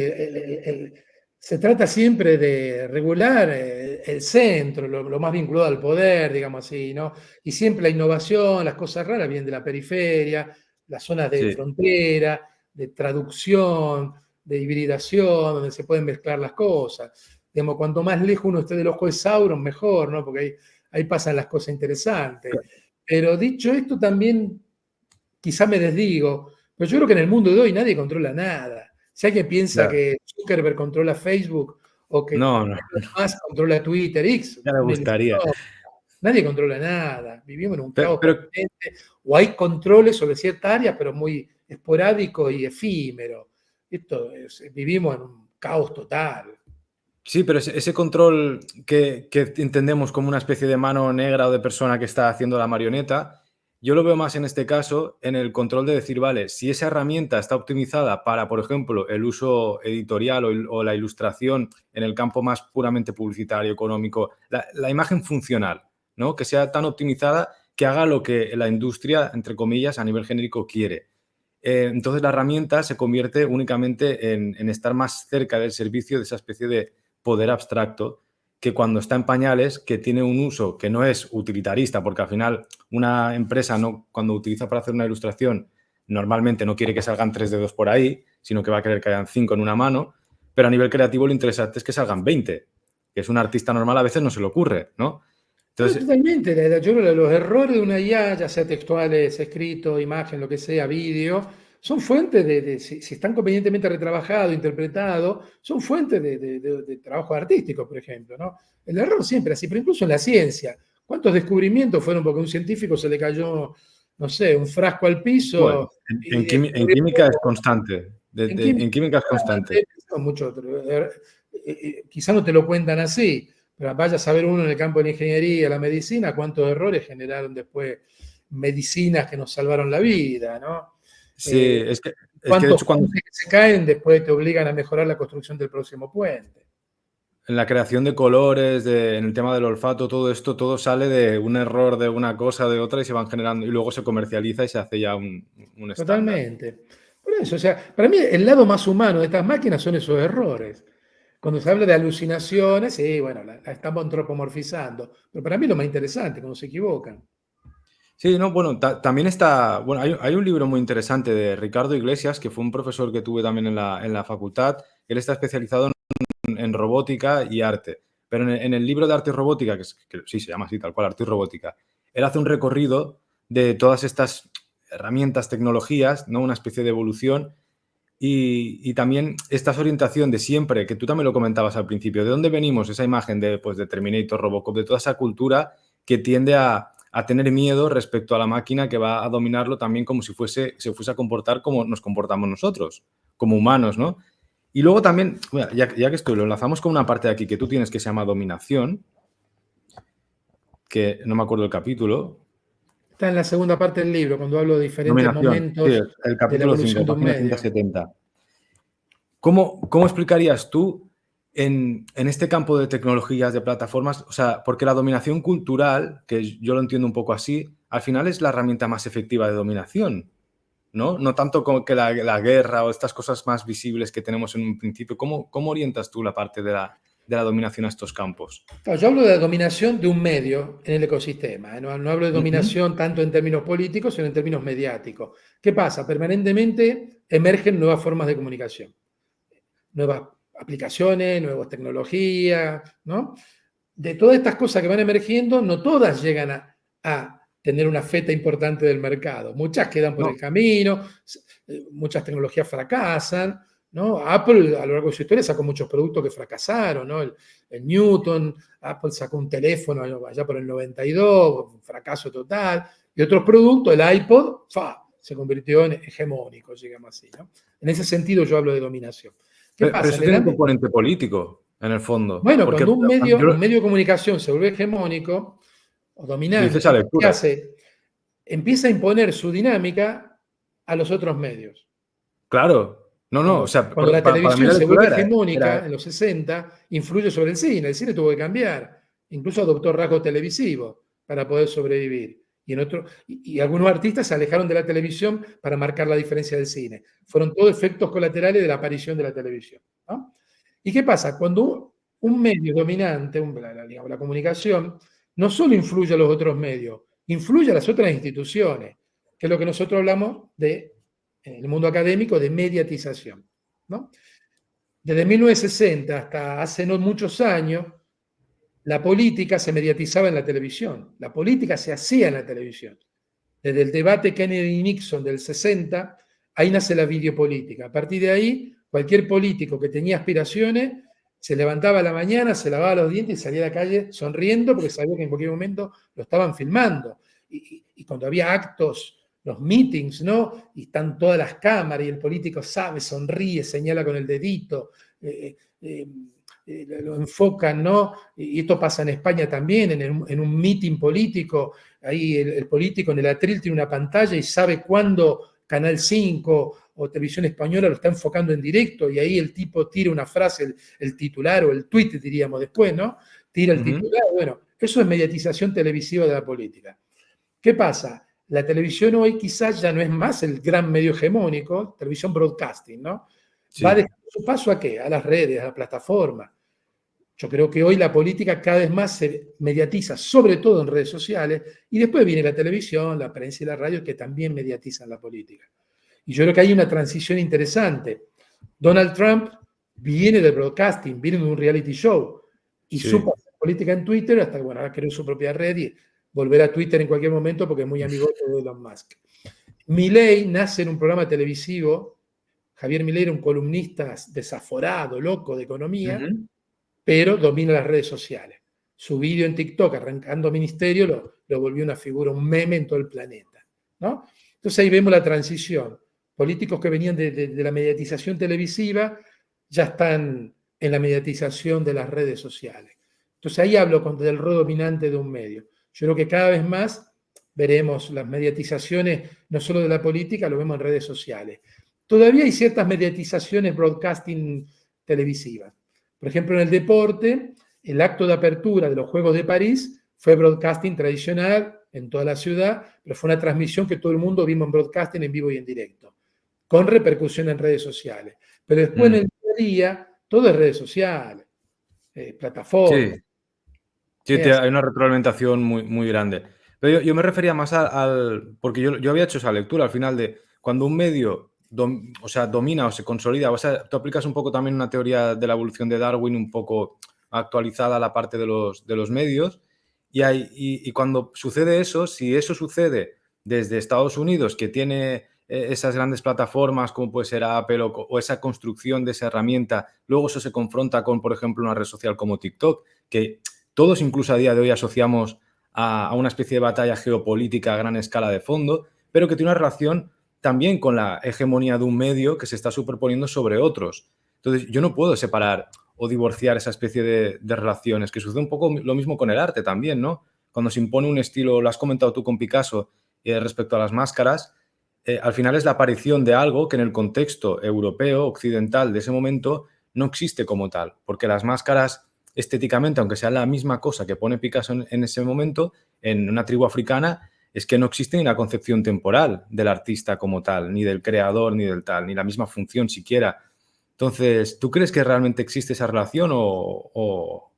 se trata siempre de regular el centro, lo más vinculado al poder, digamos así, ¿no? Y siempre la innovación, las cosas raras vienen de la periferia, las zonas de Sí. frontera, de traducción, de hibridación, donde se pueden mezclar las cosas. Digamos, cuanto más lejos uno esté del ojo de Sauron, mejor, ¿no? Porque ahí pasan las cosas interesantes. Pero dicho esto, también quizá me desdigo, pero yo creo que en el mundo de hoy nadie controla nada. Si alguien piensa Ya. que Zuckerberg controla Facebook o que No, no, Elon Musk controla Twitter, X, ya me una gustaría. ilusión. Nadie controla nada. Vivimos en un caos Pero permanente o hay controles sobre cierta área, pero muy esporádico y efímero. Vivimos en un caos total. sí, pero ese control que entendemos como una especie de mano negra o de persona que está haciendo la marioneta, yo lo veo más en este caso en el control de decir, vale, si esa herramienta está optimizada para, por ejemplo, el uso editorial o la ilustración en el campo más puramente publicitario, económico, la imagen funcional, ¿no? Que sea tan optimizada que haga lo que la industria, entre comillas, a nivel genérico quiere. Entonces la herramienta se convierte únicamente en estar más cerca del servicio de esa especie de poder abstracto que cuando está en pañales, que tiene un uso que no es utilitarista, porque al final una empresa no, cuando utiliza para hacer una ilustración normalmente no quiere que salgan tres dedos por ahí, sino que va a querer que hayan 5 en una mano, pero a nivel creativo lo interesante es que salgan 20, que es un artista normal a veces no se le ocurre, ¿no? Entonces, Entonces, totalmente, yo creo que los errores de una IA, ya sea textuales, escrito, imagen, lo que sea, vídeo, son fuentes si están convenientemente retrabajados, interpretados, son fuentes de trabajo artístico, por ejemplo, ¿no? El error siempre así, pero incluso en la ciencia. ¿Cuántos descubrimientos fueron porque a un científico se le cayó, no sé, un frasco al bueno, piso y en descubrió? química es constante, En química, en química es constante. son muchos otros. Quizá no te lo cuentan así, pero vaya a saber uno en el campo de la ingeniería, la medicina, cuántos errores generaron después medicinas que nos salvaron la vida, ¿no? Sí, es que de Cuántos hecho cuando puentes que se caen después te obligan a mejorar la construcción del próximo puente. en la creación de colores, en el tema del olfato, todo esto, todo sale de un error de una cosa, de otra y se van generando y luego se comercializa y se hace ya un estándar. Totalmente. Por eso, o sea, para mí el lado más humano de estas máquinas son esos errores. Cuando se habla de alucinaciones, sí, bueno, la estamos antropomorfizando, pero para mí lo más interesante, cuando se equivocan. Sí, no, bueno, también está, bueno, hay un libro muy interesante de Ricardo Iglesias, que fue un profesor que tuve también en la facultad. Él está especializado en robótica y arte, pero en el libro de arte y robótica, que sí se llama así, tal cual, arte y robótica, él hace un recorrido de todas estas herramientas, tecnologías, ¿no? Una especie de evolución y también esta orientación de siempre, que tú también lo comentabas al principio, ¿de dónde venimos? Esa imagen de, pues, de Terminator, Robocop, de toda esa cultura que tiende a tener miedo respecto a la máquina que va a dominarlo también como si se fuese a comportar como nos comportamos nosotros, como humanos, ¿no? Y luego también, mira, ya que estoy, lo enlazamos con una parte de aquí que tú tienes que se llama dominación, que no me acuerdo el capítulo. Está en la segunda parte del libro, cuando hablo de diferentes Dominación, sí, momentos el de la capítulo 5, evolución de un página medio. 170. ¿Cómo explicarías tú en este campo de tecnologías, de plataformas? O sea, porque la dominación cultural, que yo lo entiendo un poco así, al final es la herramienta más efectiva de dominación, ¿no? No tanto como que la guerra o estas cosas más visibles que tenemos en un principio. ¿Cómo orientas tú la parte de la dominación a estos campos? Claro, yo hablo de la dominación de un medio en el ecosistema, no hablo de Ujú. dominación tanto en términos políticos, sino en términos mediáticos. ¿Qué pasa? Permanentemente emergen nuevas formas de comunicación, nuevas aplicaciones, nuevas tecnologías, ¿no? De todas estas cosas que van emergiendo, no todas llegan a tener una feta importante del mercado. Muchas quedan por el No, camino, muchas tecnologías fracasan, ¿no? Apple a lo largo de su historia sacó muchos productos que fracasaron, ¿no? El Newton, Apple sacó un teléfono allá por el 92, un fracaso total, y otros productos, el iPod, se convirtió en hegemónico, digamos así, ¿no? En ese sentido yo hablo de dominación. ¿Qué pero pasa? eso En el tiene un ámbito, componente político, en el fondo. bueno, Porque cuando un yo, medio de comunicación se vuelve hegemónico o dice esa dominante, ¿qué lectura. hace? Empieza a imponer su dinámica a los otros medios. Claro. No, no, o sea, Cuando la para mí televisión la se vuelve lectura hegemónica era en los 60, influye sobre el cine. El cine tuvo que cambiar. Incluso adoptó rasgos televisivos para poder sobrevivir. Y algunos artistas se alejaron de la televisión para marcar la diferencia del cine. Fueron todos efectos colaterales de la aparición de la televisión, ¿no? ¿Y qué pasa? Cuando un medio dominante, digamos, la comunicación, no solo influye a los otros medios, influye a las otras instituciones, que es lo que nosotros hablamos en el mundo académico de mediatización, ¿no? Desde 1960 hasta hace no muchos años, la política se mediatizaba en la televisión, la política se hacía en la televisión. Desde el debate Kennedy-Nixon del 60, ahí nace la videopolítica. A partir de ahí, cualquier político que tenía aspiraciones se levantaba a la mañana, se lavaba los dientes y salía a la calle sonriendo porque sabía que en cualquier momento lo estaban filmando. Y cuando había actos, los meetings, ¿no? Y están todas las cámaras y el político sabe, sonríe, señala con el dedito, lo enfocan, ¿no? Y esto pasa en España también, en un meeting político, ahí el político en el atril tiene una pantalla y sabe cuándo Canal 5 o Televisión Española lo está enfocando en directo y ahí el tipo tira una frase, el titular o el tuit, diríamos después, ¿no? Tira el Ujú. titular, bueno, eso es mediatización televisiva de la política. ¿Qué pasa? La televisión hoy quizás ya no es más el gran medio hegemónico, televisión broadcasting, ¿no? Va Sí. de su paso a qué? A las redes, a la plataforma. Yo creo que hoy la política cada vez más se mediatiza, sobre todo en redes sociales, y después viene la televisión, la prensa y la radio que también mediatizan la política. Y yo creo que hay una transición interesante. Donald Trump viene del broadcasting, viene de un reality show y Sí. supo hacer política en Twitter hasta que, bueno, ahora creó su propia red y volverá a Twitter en cualquier momento porque es muy amigo de Elon Musk. Milei nace en un programa televisivo. Javier Milei era un columnista desaforado, loco de economía, pero domina las redes sociales. Su vídeo en TikTok, arrancando ministerio, lo volvió una figura, un meme en todo el planeta, ¿no? Entonces ahí vemos la transición. Políticos que venían de la mediatización televisiva ya están en la mediatización de las redes sociales. Entonces ahí hablo del rol dominante de un medio. Yo creo que cada vez más veremos las mediatizaciones, no solo de la política, lo vemos en redes sociales. Todavía hay ciertas mediatizaciones broadcasting televisivas. Por ejemplo, en el deporte, el acto de apertura de los Juegos de París fue broadcasting tradicional en toda la ciudad, pero fue una transmisión que todo el mundo vimos en broadcasting en vivo y en directo, con repercusión en redes sociales. Pero después en el día a día, todo es redes sociales, plataformas. Sí, hay una retroalimentación muy grande. Pero yo me refería más porque yo había hecho esa lectura al final de cuando un medio domina o se consolida, tú aplicas un poco también una teoría de la evolución de Darwin un poco actualizada a la parte de los medios, y cuando sucede eso, si eso sucede desde Estados Unidos, que tiene esas grandes plataformas como puede ser Apple o esa construcción de esa herramienta, luego eso se confronta con, por ejemplo, una red social como TikTok, que todos incluso a día de hoy asociamos a una especie de batalla geopolítica a gran escala de fondo, pero que tiene una relación también con la hegemonía de un medio que se está superponiendo sobre otros. Entonces, yo no puedo separar o divorciar esa especie de relaciones, que sucede un poco lo mismo con el arte también, ¿no? Cuando se impone un estilo, lo has comentado tú con Picasso, respecto a las máscaras, al final es la aparición de algo que en el contexto europeo, occidental de ese momento, no existe como tal, porque las máscaras estéticamente, aunque sea la misma cosa que pone Picasso en ese momento, en una tribu africana, es que no existe ni la concepción temporal del artista como tal, ni del creador, ni del tal, ni la misma función siquiera. Entonces, ¿tú crees que realmente existe esa relación o...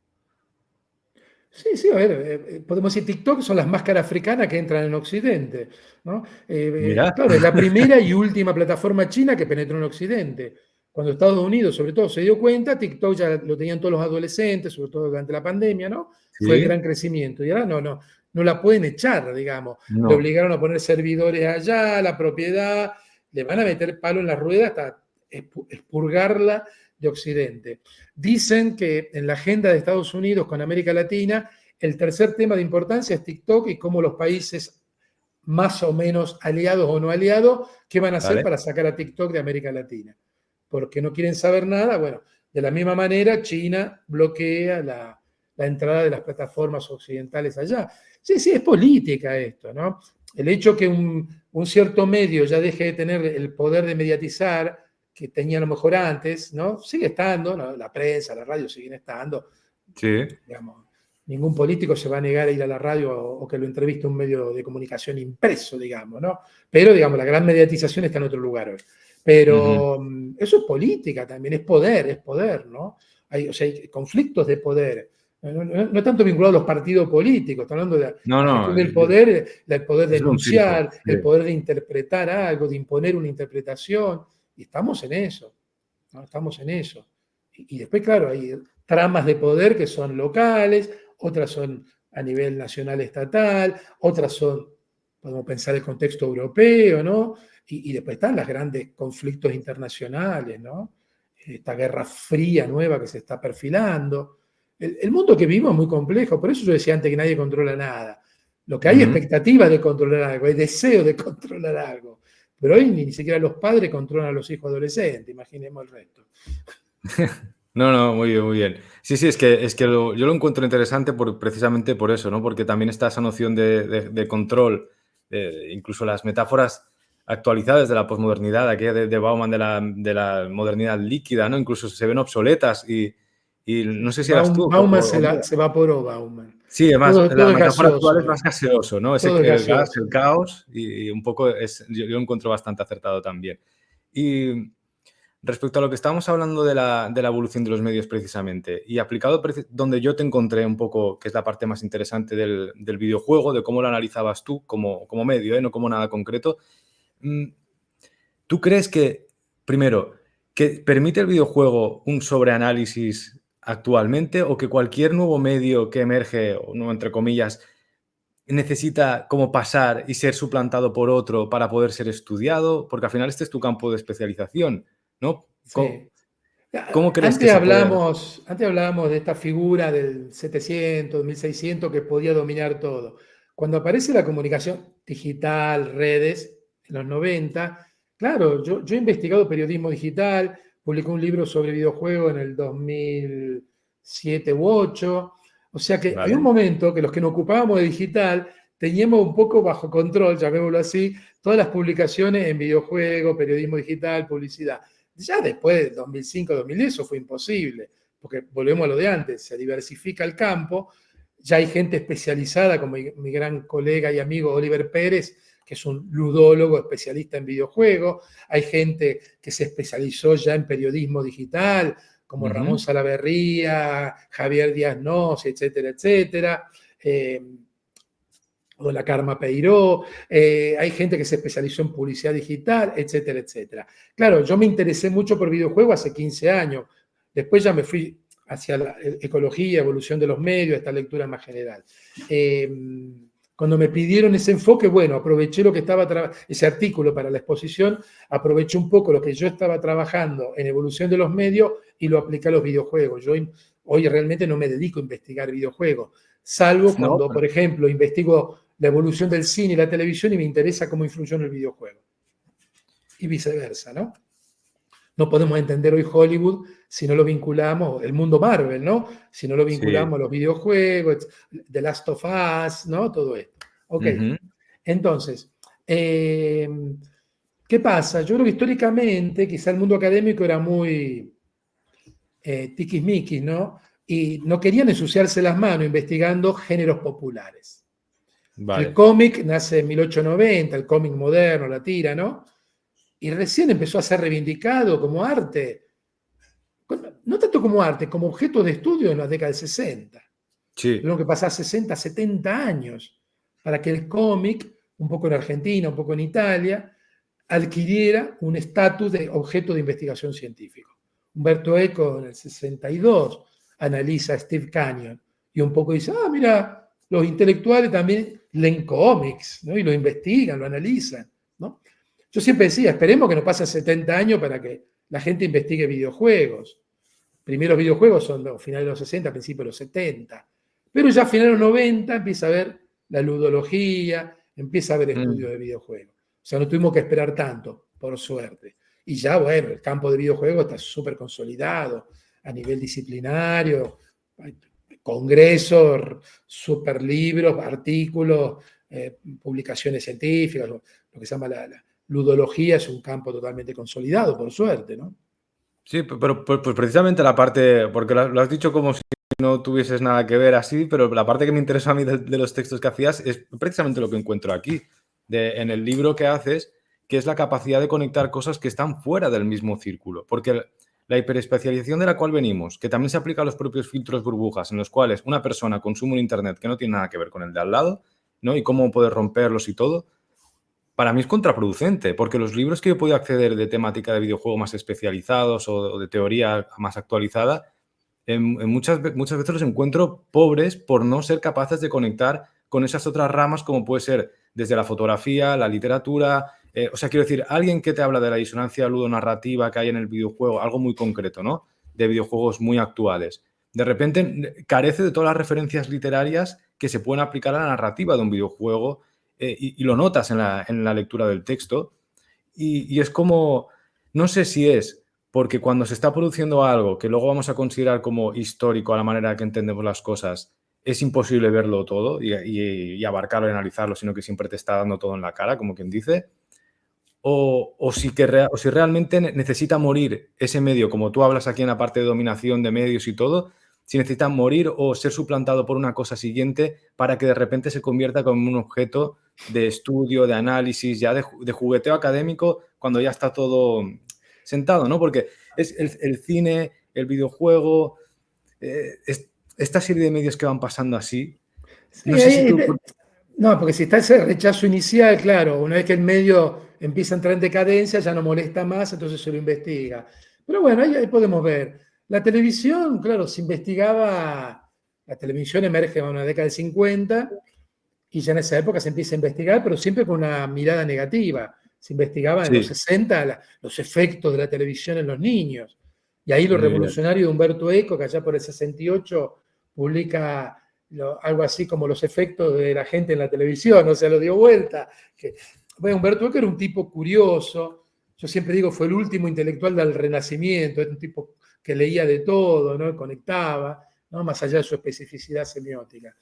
Sí, a ver, podemos decir TikTok son las máscaras africanas que entran en Occidente, ¿no? Mira, Claro, es la primera y última plataforma china que penetró en Occidente. Cuando Estados Unidos, sobre todo, se dio cuenta, TikTok ya lo tenían todos los adolescentes, sobre todo durante la pandemia, ¿no? Fue el sí, gran crecimiento. Y ahora no la pueden echar, digamos. Le no, obligaron a poner servidores allá, la propiedad, le van a meter palo en la rueda hasta expurgarla de Occidente. Dicen que en la agenda de Estados Unidos con América Latina, el tercer tema de importancia es TikTok y cómo los países más o menos aliados o no aliados, ¿qué van a hacer ¿vale? para sacar a TikTok de América Latina? Porque no quieren saber nada. Bueno, de la misma manera, China bloquea la entrada de las plataformas occidentales allá. Sí, es política esto, ¿no? El hecho que un cierto medio ya deje de tener el poder de mediatizar que tenía a lo mejor antes, ¿no? Sigue estando, ¿no? La prensa, la radio siguen estando, Sí. digamos, ningún político se va a negar a ir a la radio o que lo entreviste un medio de comunicación impreso, digamos, ¿no? Pero, digamos, la gran mediatización está en otro lugar hoy. Pero eso es política también, es poder, ¿no? Hay conflictos de poder. No tanto vinculado a los partidos políticos, está hablando de la No, gestión del poder, el poder de es un circo. enunciar, Sí. el poder de interpretar algo, de imponer una interpretación, y estamos en eso, ¿no? Estamos en eso. Y después, claro, hay tramas de poder que son locales, otras son a nivel nacional estatal, otras son, podemos pensar el contexto europeo, ¿no? Y después están los grandes conflictos internacionales, ¿no? Esta guerra fría nueva que se está perfilando. El mundo que vivimos es muy complejo, por eso yo decía antes que nadie controla nada. Lo que hay es expectativas de controlar algo, hay deseo de controlar algo. Pero hoy ni siquiera los padres controlan a los hijos adolescentes, imaginemos el resto. No, muy bien, muy bien. Sí, es que yo lo encuentro interesante precisamente por eso, ¿no? Porque también está esa noción de control, incluso las metáforas actualizadas de la posmodernidad, aquella de Bauman de la modernidad líquida, ¿no? Incluso se ven obsoletas y no sé si eras tú Bauman se evaporó, Bauman. Sí, además, Todo la es metáfora actual gaseoso, es más gaseoso, ¿no? todo es El gas, gaseoso. el caos y un poco yo lo encuentro bastante acertado también. Y respecto a lo que estábamos hablando de la evolución de los medios precisamente y aplicado donde yo te encontré un poco, que es la parte más interesante del videojuego, de cómo lo analizabas tú como medio, no como nada concreto. ¿Tú crees que, primero, ¿Que permite el videojuego un sobreanálisis actualmente o que cualquier nuevo medio que emerge, o no entre comillas, necesita como pasar y ser suplantado por otro para poder ser estudiado? Porque al final este es tu campo de especialización, ¿no? Sí. ¿Cómo crees que se puede? Antes hablábamos de esta figura del 700, 1600 que podía dominar todo. Cuando aparece la comunicación digital, redes, en los 90, claro, yo he investigado periodismo digital, publicé un libro sobre videojuegos en el 2007 u 2008. O sea que hay un Vale. momento que los que nos ocupábamos de digital teníamos un poco bajo control, llamémoslo así, todas las publicaciones en videojuegos, periodismo digital, publicidad. Ya después de 2005, 2010 eso fue imposible, porque volvemos a lo de antes, se diversifica el campo, ya hay gente especializada, como mi gran colega y amigo Oliver Pérez, que es un ludólogo especialista en videojuegos, hay gente que se especializó ya en periodismo digital, como Ramón Ujú. Salaverría, Javier Díaz Nos, etcétera, etcétera. O la Karma Peiró, hay gente que se especializó en publicidad digital, etcétera, etcétera. Claro, yo me interesé mucho por videojuegos hace 15 años, después ya me fui hacia la ecología, evolución de los medios, esta lectura más general. Cuando me pidieron ese enfoque, bueno, aproveché lo que estaba, ese artículo para la exposición, aproveché un poco lo que yo estaba trabajando en evolución de los medios y lo apliqué a los videojuegos. Yo hoy realmente no me dedico a investigar videojuegos, salvo No, cuando, por ejemplo, investigo la evolución del cine y la televisión y me interesa cómo influyó en el videojuego. Y viceversa, ¿no? No podemos entender hoy Hollywood si no lo vinculamos, el mundo Marvel, ¿no? Si no lo sí. vinculamos a los videojuegos, The Last of Us, ¿no? Todo esto. Ok. Ujú. Entonces, ¿qué pasa? Yo creo que históricamente quizá el mundo académico era muy tiquismiquis, ¿no? Y no querían ensuciarse las manos investigando géneros populares. El Vale. cómic nace en 1890, el cómic moderno, la tira, ¿no? Y recién empezó a ser reivindicado como arte, no tanto como arte, como objeto de estudio en la década del 60. Sí. Tuvieron que pasar 60, 70 años para que el cómic, un poco en Argentina, un poco en Italia, adquiriera un estatus de objeto de investigación científico. Humberto Eco en el 62 analiza a Steve Canyon y un poco dice, mira, los intelectuales también leen cómics, ¿no? Y lo investigan, lo analizan, ¿no? Yo siempre decía, esperemos que no pasen 70 años para que la gente investigue videojuegos. Primeros videojuegos son los finales de los 60, principios de los 70. Pero ya a finales de los 90 empieza a haber la ludología, empieza a haber Mm. estudios de videojuegos. O sea, no tuvimos que esperar tanto, por suerte. Y ya, bueno, el campo de videojuegos está súper consolidado a nivel disciplinario, hay congresos, súper libros, artículos, publicaciones científicas, lo que se llama la ludología es un campo totalmente consolidado, por suerte, ¿no? Sí, pero pues precisamente la parte, porque lo has dicho como si no tuvieses nada que ver así, pero la parte que me interesó a mí de los textos que hacías es precisamente lo que encuentro aquí, en el libro que haces, que es la capacidad de conectar cosas que están fuera del mismo círculo, porque la hiperespecialización de la cual venimos, que también se aplica a los propios filtros burbujas, en los cuales una persona consume un Internet que no tiene nada que ver con el de al lado, ¿no? Y cómo poder romperlos y todo, para mí es contraproducente, porque los libros que yo he podido acceder de temática de videojuego más especializados o de teoría más actualizada, muchas veces los encuentro pobres por no ser capaces de conectar con esas otras ramas, como puede ser desde la fotografía, la literatura. O sea, quiero decir, alguien que te habla de la disonancia ludonarrativa que hay en el videojuego, algo muy concreto, ¿no? De videojuegos muy actuales. De repente carece de todas las referencias literarias que se pueden aplicar a la narrativa de un videojuego, y lo notas en la lectura del texto. Y es como, no sé si es porque cuando se está produciendo algo que luego vamos a considerar como histórico a la manera que entendemos las cosas, es imposible verlo todo y abarcarlo y analizarlo, sino que siempre te está dando todo en la cara, como quien dice. O si realmente necesita morir ese medio, como tú hablas aquí en la parte de dominación de medios y todo, si necesita morir o ser suplantado por una cosa siguiente para que de repente se convierta como un objeto de estudio, de análisis, ya de jugueteo académico, cuando ya está todo sentado, ¿no? Porque es el cine, el videojuego, esta serie de medios que van pasando así. Sí, No sé si tú... no, porque si está ese rechazo inicial, claro, una vez que el medio empieza a entrar en decadencia, ya no molesta más, entonces se lo investiga. Pero bueno, ahí podemos ver. La televisión, claro, se investigaba, la televisión emerge en la década del 50 y ya en esa época se empieza a investigar, pero siempre con una mirada negativa. Se investigaba en los Sí, 60 los efectos de la televisión en los niños. Y ahí lo muy bien. revolucionario de Humberto Eco, que allá por el 68 publica algo así como los efectos de la gente en la televisión, o sea, lo dio vuelta. Bueno, Humberto Eco era un tipo curioso, yo siempre digo, fue el último intelectual del Renacimiento, era un tipo que leía de todo, ¿no? Conectaba, ¿no? Más allá de su especificidad semiótica.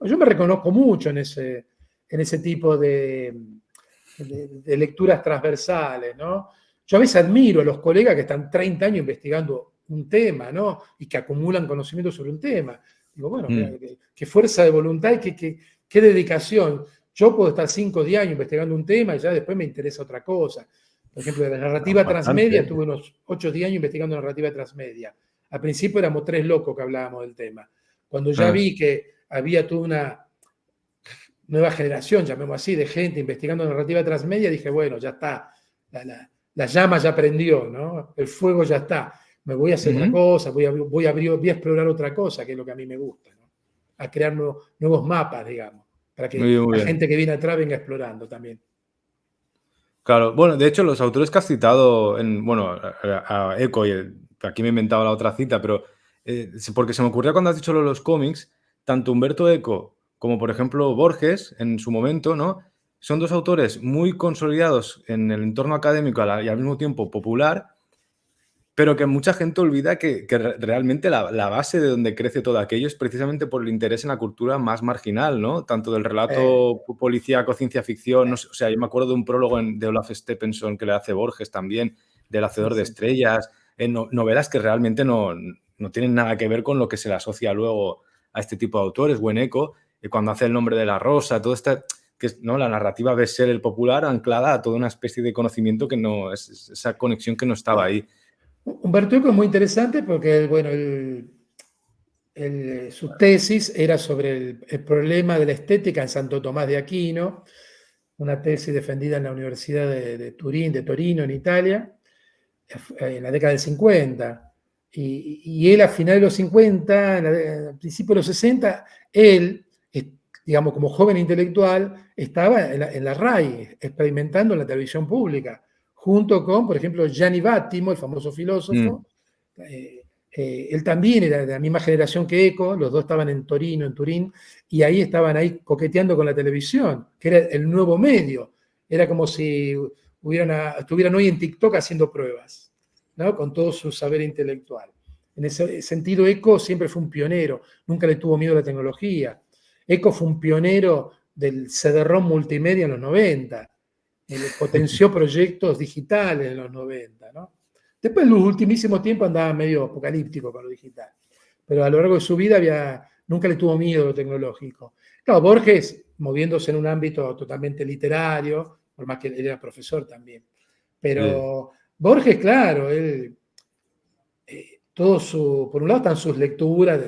Yo me reconozco mucho en ese tipo de lecturas transversales, ¿no? Yo a veces admiro a los colegas que están 30 años investigando un tema, ¿no? Y que acumulan conocimiento sobre un tema. Digo, bueno, Mm. qué fuerza de voluntad y qué dedicación. Yo puedo estar 5 o 10 años investigando un tema y ya después me interesa otra cosa. Por ejemplo, de la narrativa Bastante, transmedia, ¿eh? estuve unos 8 o 10 años investigando narrativa transmedia. Al principio éramos 3 locos que hablábamos del tema. Cuando ya Ah, vi que había toda una nueva generación, llamemos así, de gente investigando narrativa transmedia, dije, bueno, ya está, la llama ya prendió, ¿no? El fuego ya está, me voy a hacer otra ujú. cosa, voy a explorar otra cosa, que es lo que a mí me gusta, ¿no? A crear nuevos mapas, digamos, para Muy que bien, muy la bien. gente que viene atrás venga explorando también. Claro, bueno, de hecho, los autores que has citado bueno, a Eco, aquí me he inventado la otra cita, pero porque se me ocurrió cuando has dicho lo de los cómics, tanto Humberto Eco como, por ejemplo, Borges, en su momento, ¿no? Son dos autores muy consolidados en el entorno académico y al mismo tiempo popular, pero que mucha gente olvida que realmente la base de donde crece todo aquello es precisamente por el interés en la cultura más marginal, ¿no? Tanto del Eh, relato policíaco, ciencia ficción, no eh, sé, o sea, yo me acuerdo de un prólogo de Olaf Stephenson que le hace Borges también, del sí, Hacedor de sí. Estrellas, novelas que realmente no tienen nada que ver con lo que se le asocia luego a este tipo de autores, Eco, cuando hace El nombre de la rosa, todo esta, que es, ¿no? La narrativa bestseller popular anclada a toda una especie de conocimiento que no, esa conexión que no estaba ahí. Humberto Eco es muy interesante porque, bueno, su tesis era sobre el problema de la estética en Santo Tomás de Aquino, una tesis defendida en la Universidad de Turín, de Torino, en Italia, en la década del 50. Y él a finales de los 50, al principio de los 60, él, digamos, como joven intelectual, estaba en la RAI, experimentando en la televisión pública, junto con, por ejemplo, Gianni Vattimo, el famoso Mm, filósofo. Él también era de la misma generación que Eco, los dos estaban en Torino, en Turín, y ahí estaban ahí coqueteando con la televisión, que era el nuevo medio. Era como si estuvieran hoy en TikTok haciendo pruebas, ¿no? Con todo su saber intelectual. En ese sentido, Eco siempre fue un pionero, nunca le tuvo miedo a la tecnología. Eco fue un pionero del CD-ROM multimedia en los 90, él potenció proyectos digitales en los 90, ¿no? Después, en los ultimísimos tiempos, andaba medio apocalíptico con lo digital, pero a lo largo de su vida nunca le tuvo miedo a lo tecnológico. Claro, Borges, moviéndose en un ámbito totalmente literario, por más que él era profesor también, sí. pero Borges, claro, él, por un lado están sus lecturas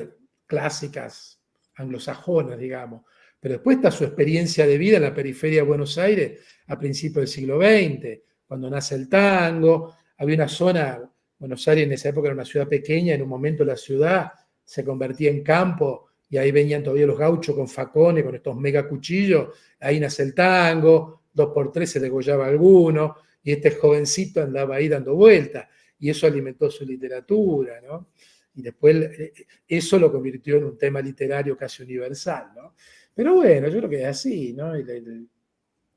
clásicas anglosajonas, digamos, pero después está su experiencia de vida en la periferia de Buenos Aires a principios del siglo XX, cuando nace el tango, había una zona, Buenos Aires en esa época era una ciudad pequeña, en un momento la ciudad se convertía en campo y ahí venían todavía los gauchos con facones, con estos mega cuchillos, ahí nace el tango, 2x3 se degollaba alguno, y este jovencito andaba ahí dando vueltas y eso alimentó su literatura, ¿no? Y después eso lo convirtió en un tema literario casi universal, ¿no? Pero bueno, yo creo que es así, ¿no?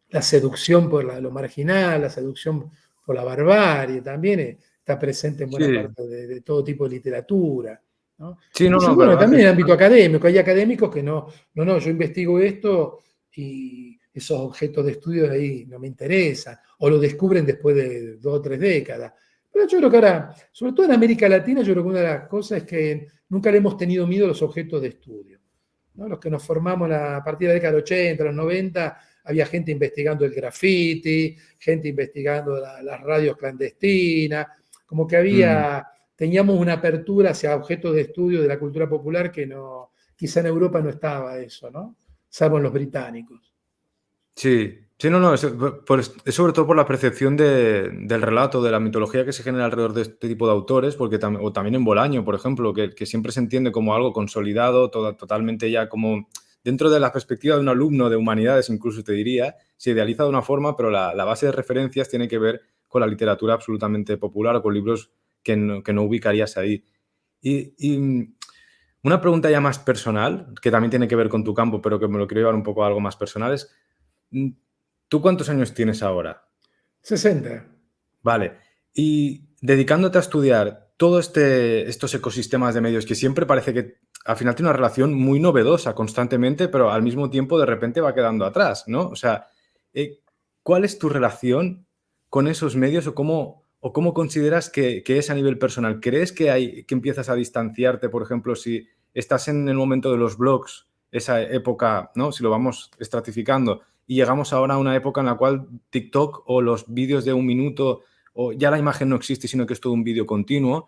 La seducción por lo marginal, la seducción por la barbarie también está presente en buena Sí, parte de todo tipo de literatura, ¿no? sí, no, Entonces, no, bueno, pero también en haces. el ámbito académico, hay académicos que no, yo investigo esto y esos objetos de estudio de ahí no me interesan, o lo descubren después de 2 o 3 décadas. Pero yo creo que ahora, sobre todo en América Latina, yo creo que una de las cosas es que nunca le hemos tenido miedo a los objetos de estudio, ¿no? Los que nos formamos a partir de la década del 80, los 90, había gente investigando el graffiti, gente investigando las radios clandestinas, como que Mm, teníamos una apertura hacia objetos de estudio de la cultura popular que quizá en Europa no estaba eso, ¿no? Salvo en los británicos. sí. Sí, no, no, es sobre todo por la percepción del relato, de la mitología que se genera alrededor de este tipo de autores, porque o también en Bolaño, por ejemplo, que siempre se entiende como algo consolidado, totalmente ya como dentro de la perspectiva de un alumno de humanidades, incluso te diría, se idealiza de una forma, pero la base de referencias tiene que ver con la literatura absolutamente popular o con libros que no ubicarías ahí. Y una pregunta ya más personal, que también tiene que ver con tu campo, pero que me lo quiero llevar un poco a algo más personal, es, mm, ¿tú cuántos años tienes ahora? 60. Vale. Y dedicándote a estudiar todo estos ecosistemas de medios que siempre parece que al final tiene una relación muy novedosa constantemente, pero al mismo tiempo de repente va quedando atrás, ¿no? O sea, eh, ¿cuál es tu relación con esos medios o cómo consideras que es a nivel personal? ¿Crees que empiezas a distanciarte, por ejemplo, si estás en el momento de los blogs, esa época, ¿no? Si lo vamos estratificando, y llegamos ahora a una época en la cual TikTok o los vídeos de un minuto o ya la imagen no existe, sino que es todo un vídeo continuo.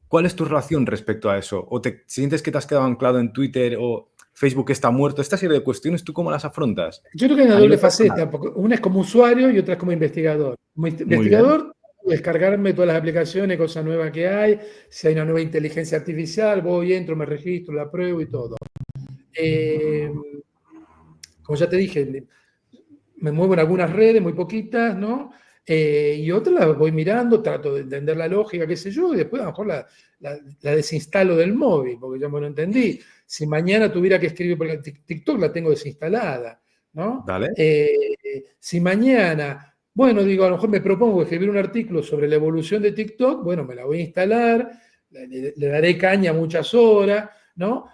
¿Cuál es tu relación respecto a eso? ¿O te sientes que te has quedado anclado en Twitter o Facebook está muerto? Esta serie de cuestiones, ¿tú cómo las afrontas? Yo creo que hay una A doble nivel personal. faceta, porque una es como usuario y otra es como investigador. Como Muy bien. investigador, descargarme todas las aplicaciones, cosas nuevas que hay, si hay una nueva inteligencia artificial, voy, entro, me registro, la pruebo y todo. Eh, Como ya te dije, me muevo en algunas redes, muy poquitas, ¿no? Y otras las voy mirando, trato de entender la lógica, qué sé yo, y después a lo mejor la desinstalo del móvil, porque yo me lo entendí. Si mañana tuviera que escribir, porque TikTok la tengo desinstalada, ¿no? Vale. Si mañana, bueno, digo, a lo mejor me propongo escribir un artículo sobre la evolución de TikTok, bueno, me la voy a instalar, le daré caña muchas horas, ¿no?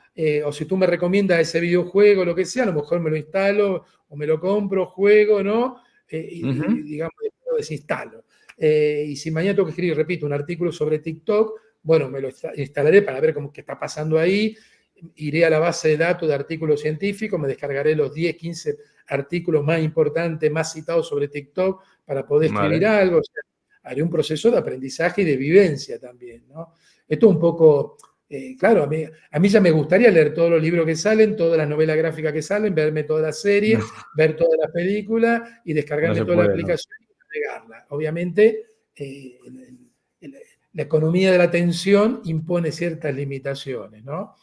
O si tú me recomiendas ese videojuego, lo que sea, a lo mejor me lo instalo o me lo compro, juego, ¿no? Y Ujú. digamos, lo desinstalo. Y si mañana tengo que escribir, repito, un artículo sobre TikTok, bueno, me lo instalaré para ver qué está pasando ahí, iré a la base de datos de artículos científicos, me descargaré los 10, 15 artículos más importantes, más citados sobre TikTok para poder escribir Vale. algo. O sea, haré un proceso de aprendizaje y de vivencia también, ¿no? Esto un poco, claro, a mí ya me gustaría leer todos los libros que salen, todas las novelas gráficas que salen, verme todas las No, series, ver todas las películas y no descargarme se toda la puede, ¿no? aplicación y navegarla. Obviamente, eh, la economía de la atención impone ciertas limitaciones, ¿no?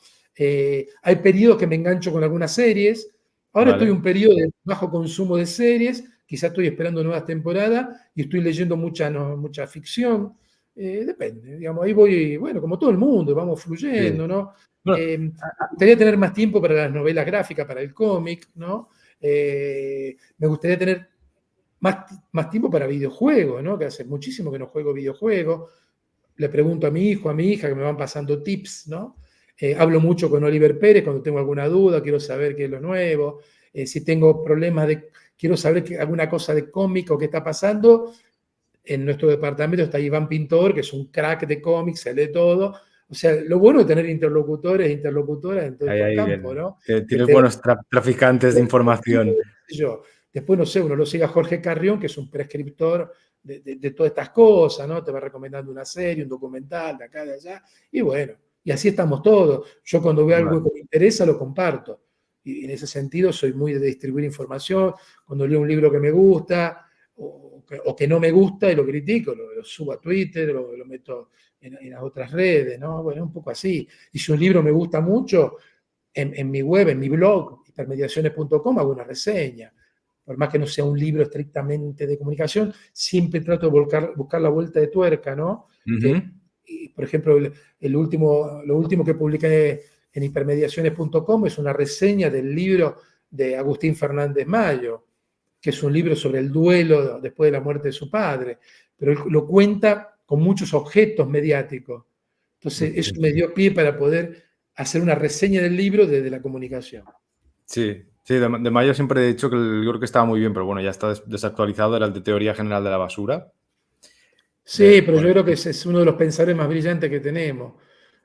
Hay periodos que me engancho con algunas series. Ahora estoy en Vale. un periodo de bajo consumo de series, quizás estoy esperando nuevas temporadas y estoy leyendo mucha ficción. Depende, digamos, ahí voy, bueno, como todo el mundo, vamos Sí. fluyendo, ¿no? Bueno, Me gustaría tener más tiempo para las novelas gráficas, para el cómic, ¿no? Me gustaría tener más tiempo para videojuegos, ¿no? Que hace muchísimo que no juego videojuegos. Le pregunto a mi hijo, a mi hija, que me van pasando tips, ¿no? Hablo mucho con Oliver Pérez cuando tengo alguna duda, quiero saber qué es lo nuevo. Si tengo problemas quiero saber alguna cosa de cómic o qué está pasando. En nuestro departamento está Iván Pintor, que es un crack de cómics, se lee todo. O sea, lo bueno es tener interlocutores e interlocutoras en todos ahí, estos ahí, campos, ¿no? Que tienes buenos traficantes de información. yo. Después, no sé, uno lo sigue a Jorge Carrión, que es un prescriptor de todas estas cosas, ¿no? Te va recomendando una serie, un documental, de acá, de allá, y bueno, y así estamos todos. Yo cuando veo algo Vale. que me interesa, lo comparto. Y en ese sentido soy muy de distribuir información. Cuando leo un libro que me gusta o que no me gusta y lo critico, lo subo a Twitter, lo meto en las otras redes, ¿no? Bueno, un poco así. Y si un libro me gusta mucho, en mi web, en mi blog, hipermediaciones.com, hago una reseña. Por más que no sea un libro estrictamente de comunicación, siempre trato de buscar la vuelta de tuerca, ¿no? Ujú. Por ejemplo, lo último que publiqué en hipermediaciones.com es una reseña del libro de Agustín Fernández Mayo, que es un libro sobre el duelo después de la muerte de su padre, pero él lo cuenta con muchos objetos mediáticos. Entonces, eso me dio pie para poder hacer una reseña del libro desde la comunicación. Sí, sí, de Mayo siempre he dicho que el libro que estaba muy bien, pero bueno, ya está desactualizado, era el de Teoría General de la Basura. Sí, pero yo Bueno, creo que ese es uno de los pensadores más brillantes que tenemos,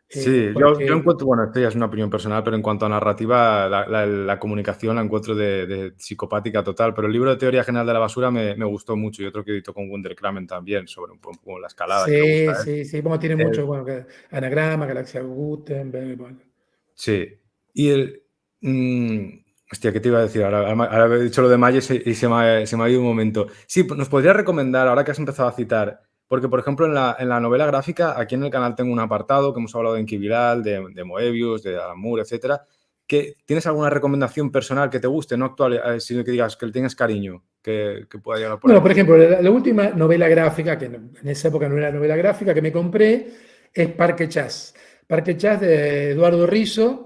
sí, yo porque encuentro, bueno, esto ya es una opinión personal, pero en cuanto a narrativa, la comunicación la encuentro de psicopática total, pero el libro de Teoría General de la Basura me gustó mucho y otro que editó con Wunderkramen también, sobre un poco la escalada que le gusta sí, a él. sí, sí, bueno, tiene Eh, mucho, bueno, anagrama, galaxia Gutenberg, bueno. sí, y mm, Hostia, ¿qué te iba a decir? Ahora he dicho lo de Mayo y se me ha ido un momento. Sí, nos podrías recomendar, ahora que has empezado a citar, porque por ejemplo en la novela gráfica, aquí en el canal tengo un apartado que hemos hablado de Enki Bilal, de Moebius, de Alan Moore, etcétera. ¿Tienes alguna recomendación personal que te guste, no actual, sino que digas que le tengas cariño, que pueda llegar por Bueno, ahí? por ejemplo, la última novela gráfica, que en esa época no era novela gráfica, que me compré, es Parque Chas. Parque Chas de Eduardo Rizzo,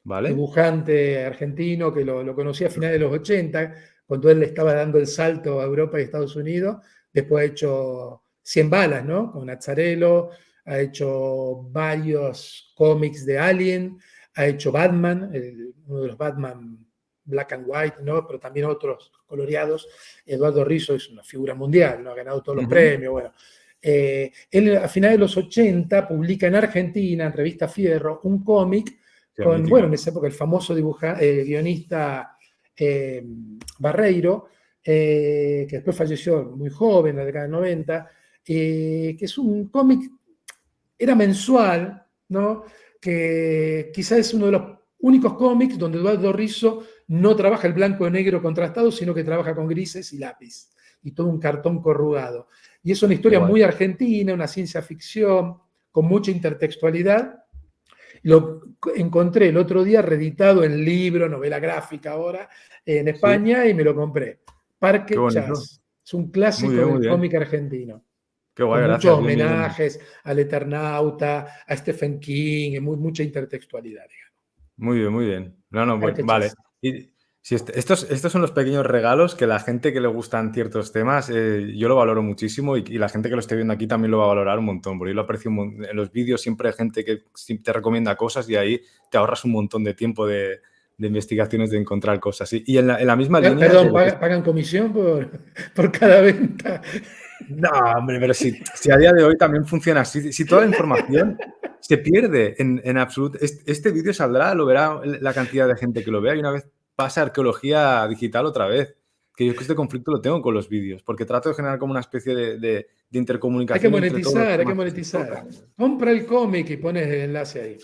¿Vale? dibujante argentino que lo conocí a finales de los 80, cuando él le estaba dando el salto a Europa y Estados Unidos. Después ha hecho 100 balas, ¿no? Con Azzarello, ha hecho varios cómics de Alien, ha hecho Batman, uno de los Batman Black and White, ¿no? Pero también otros coloreados. Eduardo Rizzo es una figura mundial, ¿no? Ha ganado todos los Ujú. premios, bueno. Él a finales de los 80 publica en Argentina, en Revista Fierro, un cómic Sí, con, bueno, mítica. en esa época el famoso guionista Barreiro, que después falleció muy joven, en la década del 90, que es un cómic, era mensual, ¿no? Que quizás es uno de los únicos cómics donde Eduardo Rizzo no trabaja el blanco y negro contrastado, sino que trabaja con grises y lápiz, y todo un cartón corrugado. Y es una Qué historia guay. muy argentina, una ciencia ficción, con mucha intertextualidad. Lo encontré el otro día reeditado en libro, novela gráfica ahora, en Sí, España, y me lo compré. qué Parque bonito. Chas. Es un Muy clásico bien, muy del bien. cómic argentino, Qué con guay, muchos gracias. Bien, bien, bien. homenajes al Eternauta, a Stephen King, y mucha intertextualidad, digamos. Muy bien, muy bien. No, no, Parque vale. Chas. Y si estos son los pequeños regalos que la gente que le gustan ciertos temas, yo lo valoro muchísimo y la gente que lo esté viendo aquí también lo va a valorar un montón, porque yo lo aprecio en los vídeos siempre hay gente que te recomienda cosas y ahí te ahorras un montón de tiempo de investigaciones, de encontrar cosas. Y en la misma línea de Perdón, lo que... ¿pagan comisión por cada venta? No, hombre, pero si a día de hoy también funciona así, si toda la información se pierde en absoluto, este vídeo saldrá, lo verá la cantidad de gente que lo vea y una vez pasa a arqueología digital otra vez. Que yo este conflicto lo tengo con los vídeos, porque trato de generar como una especie de Hay que intercomunicación entre todos los monetizar, hay que temas que se monetizar. tocan. Compra el cómic y pones el enlace ahí.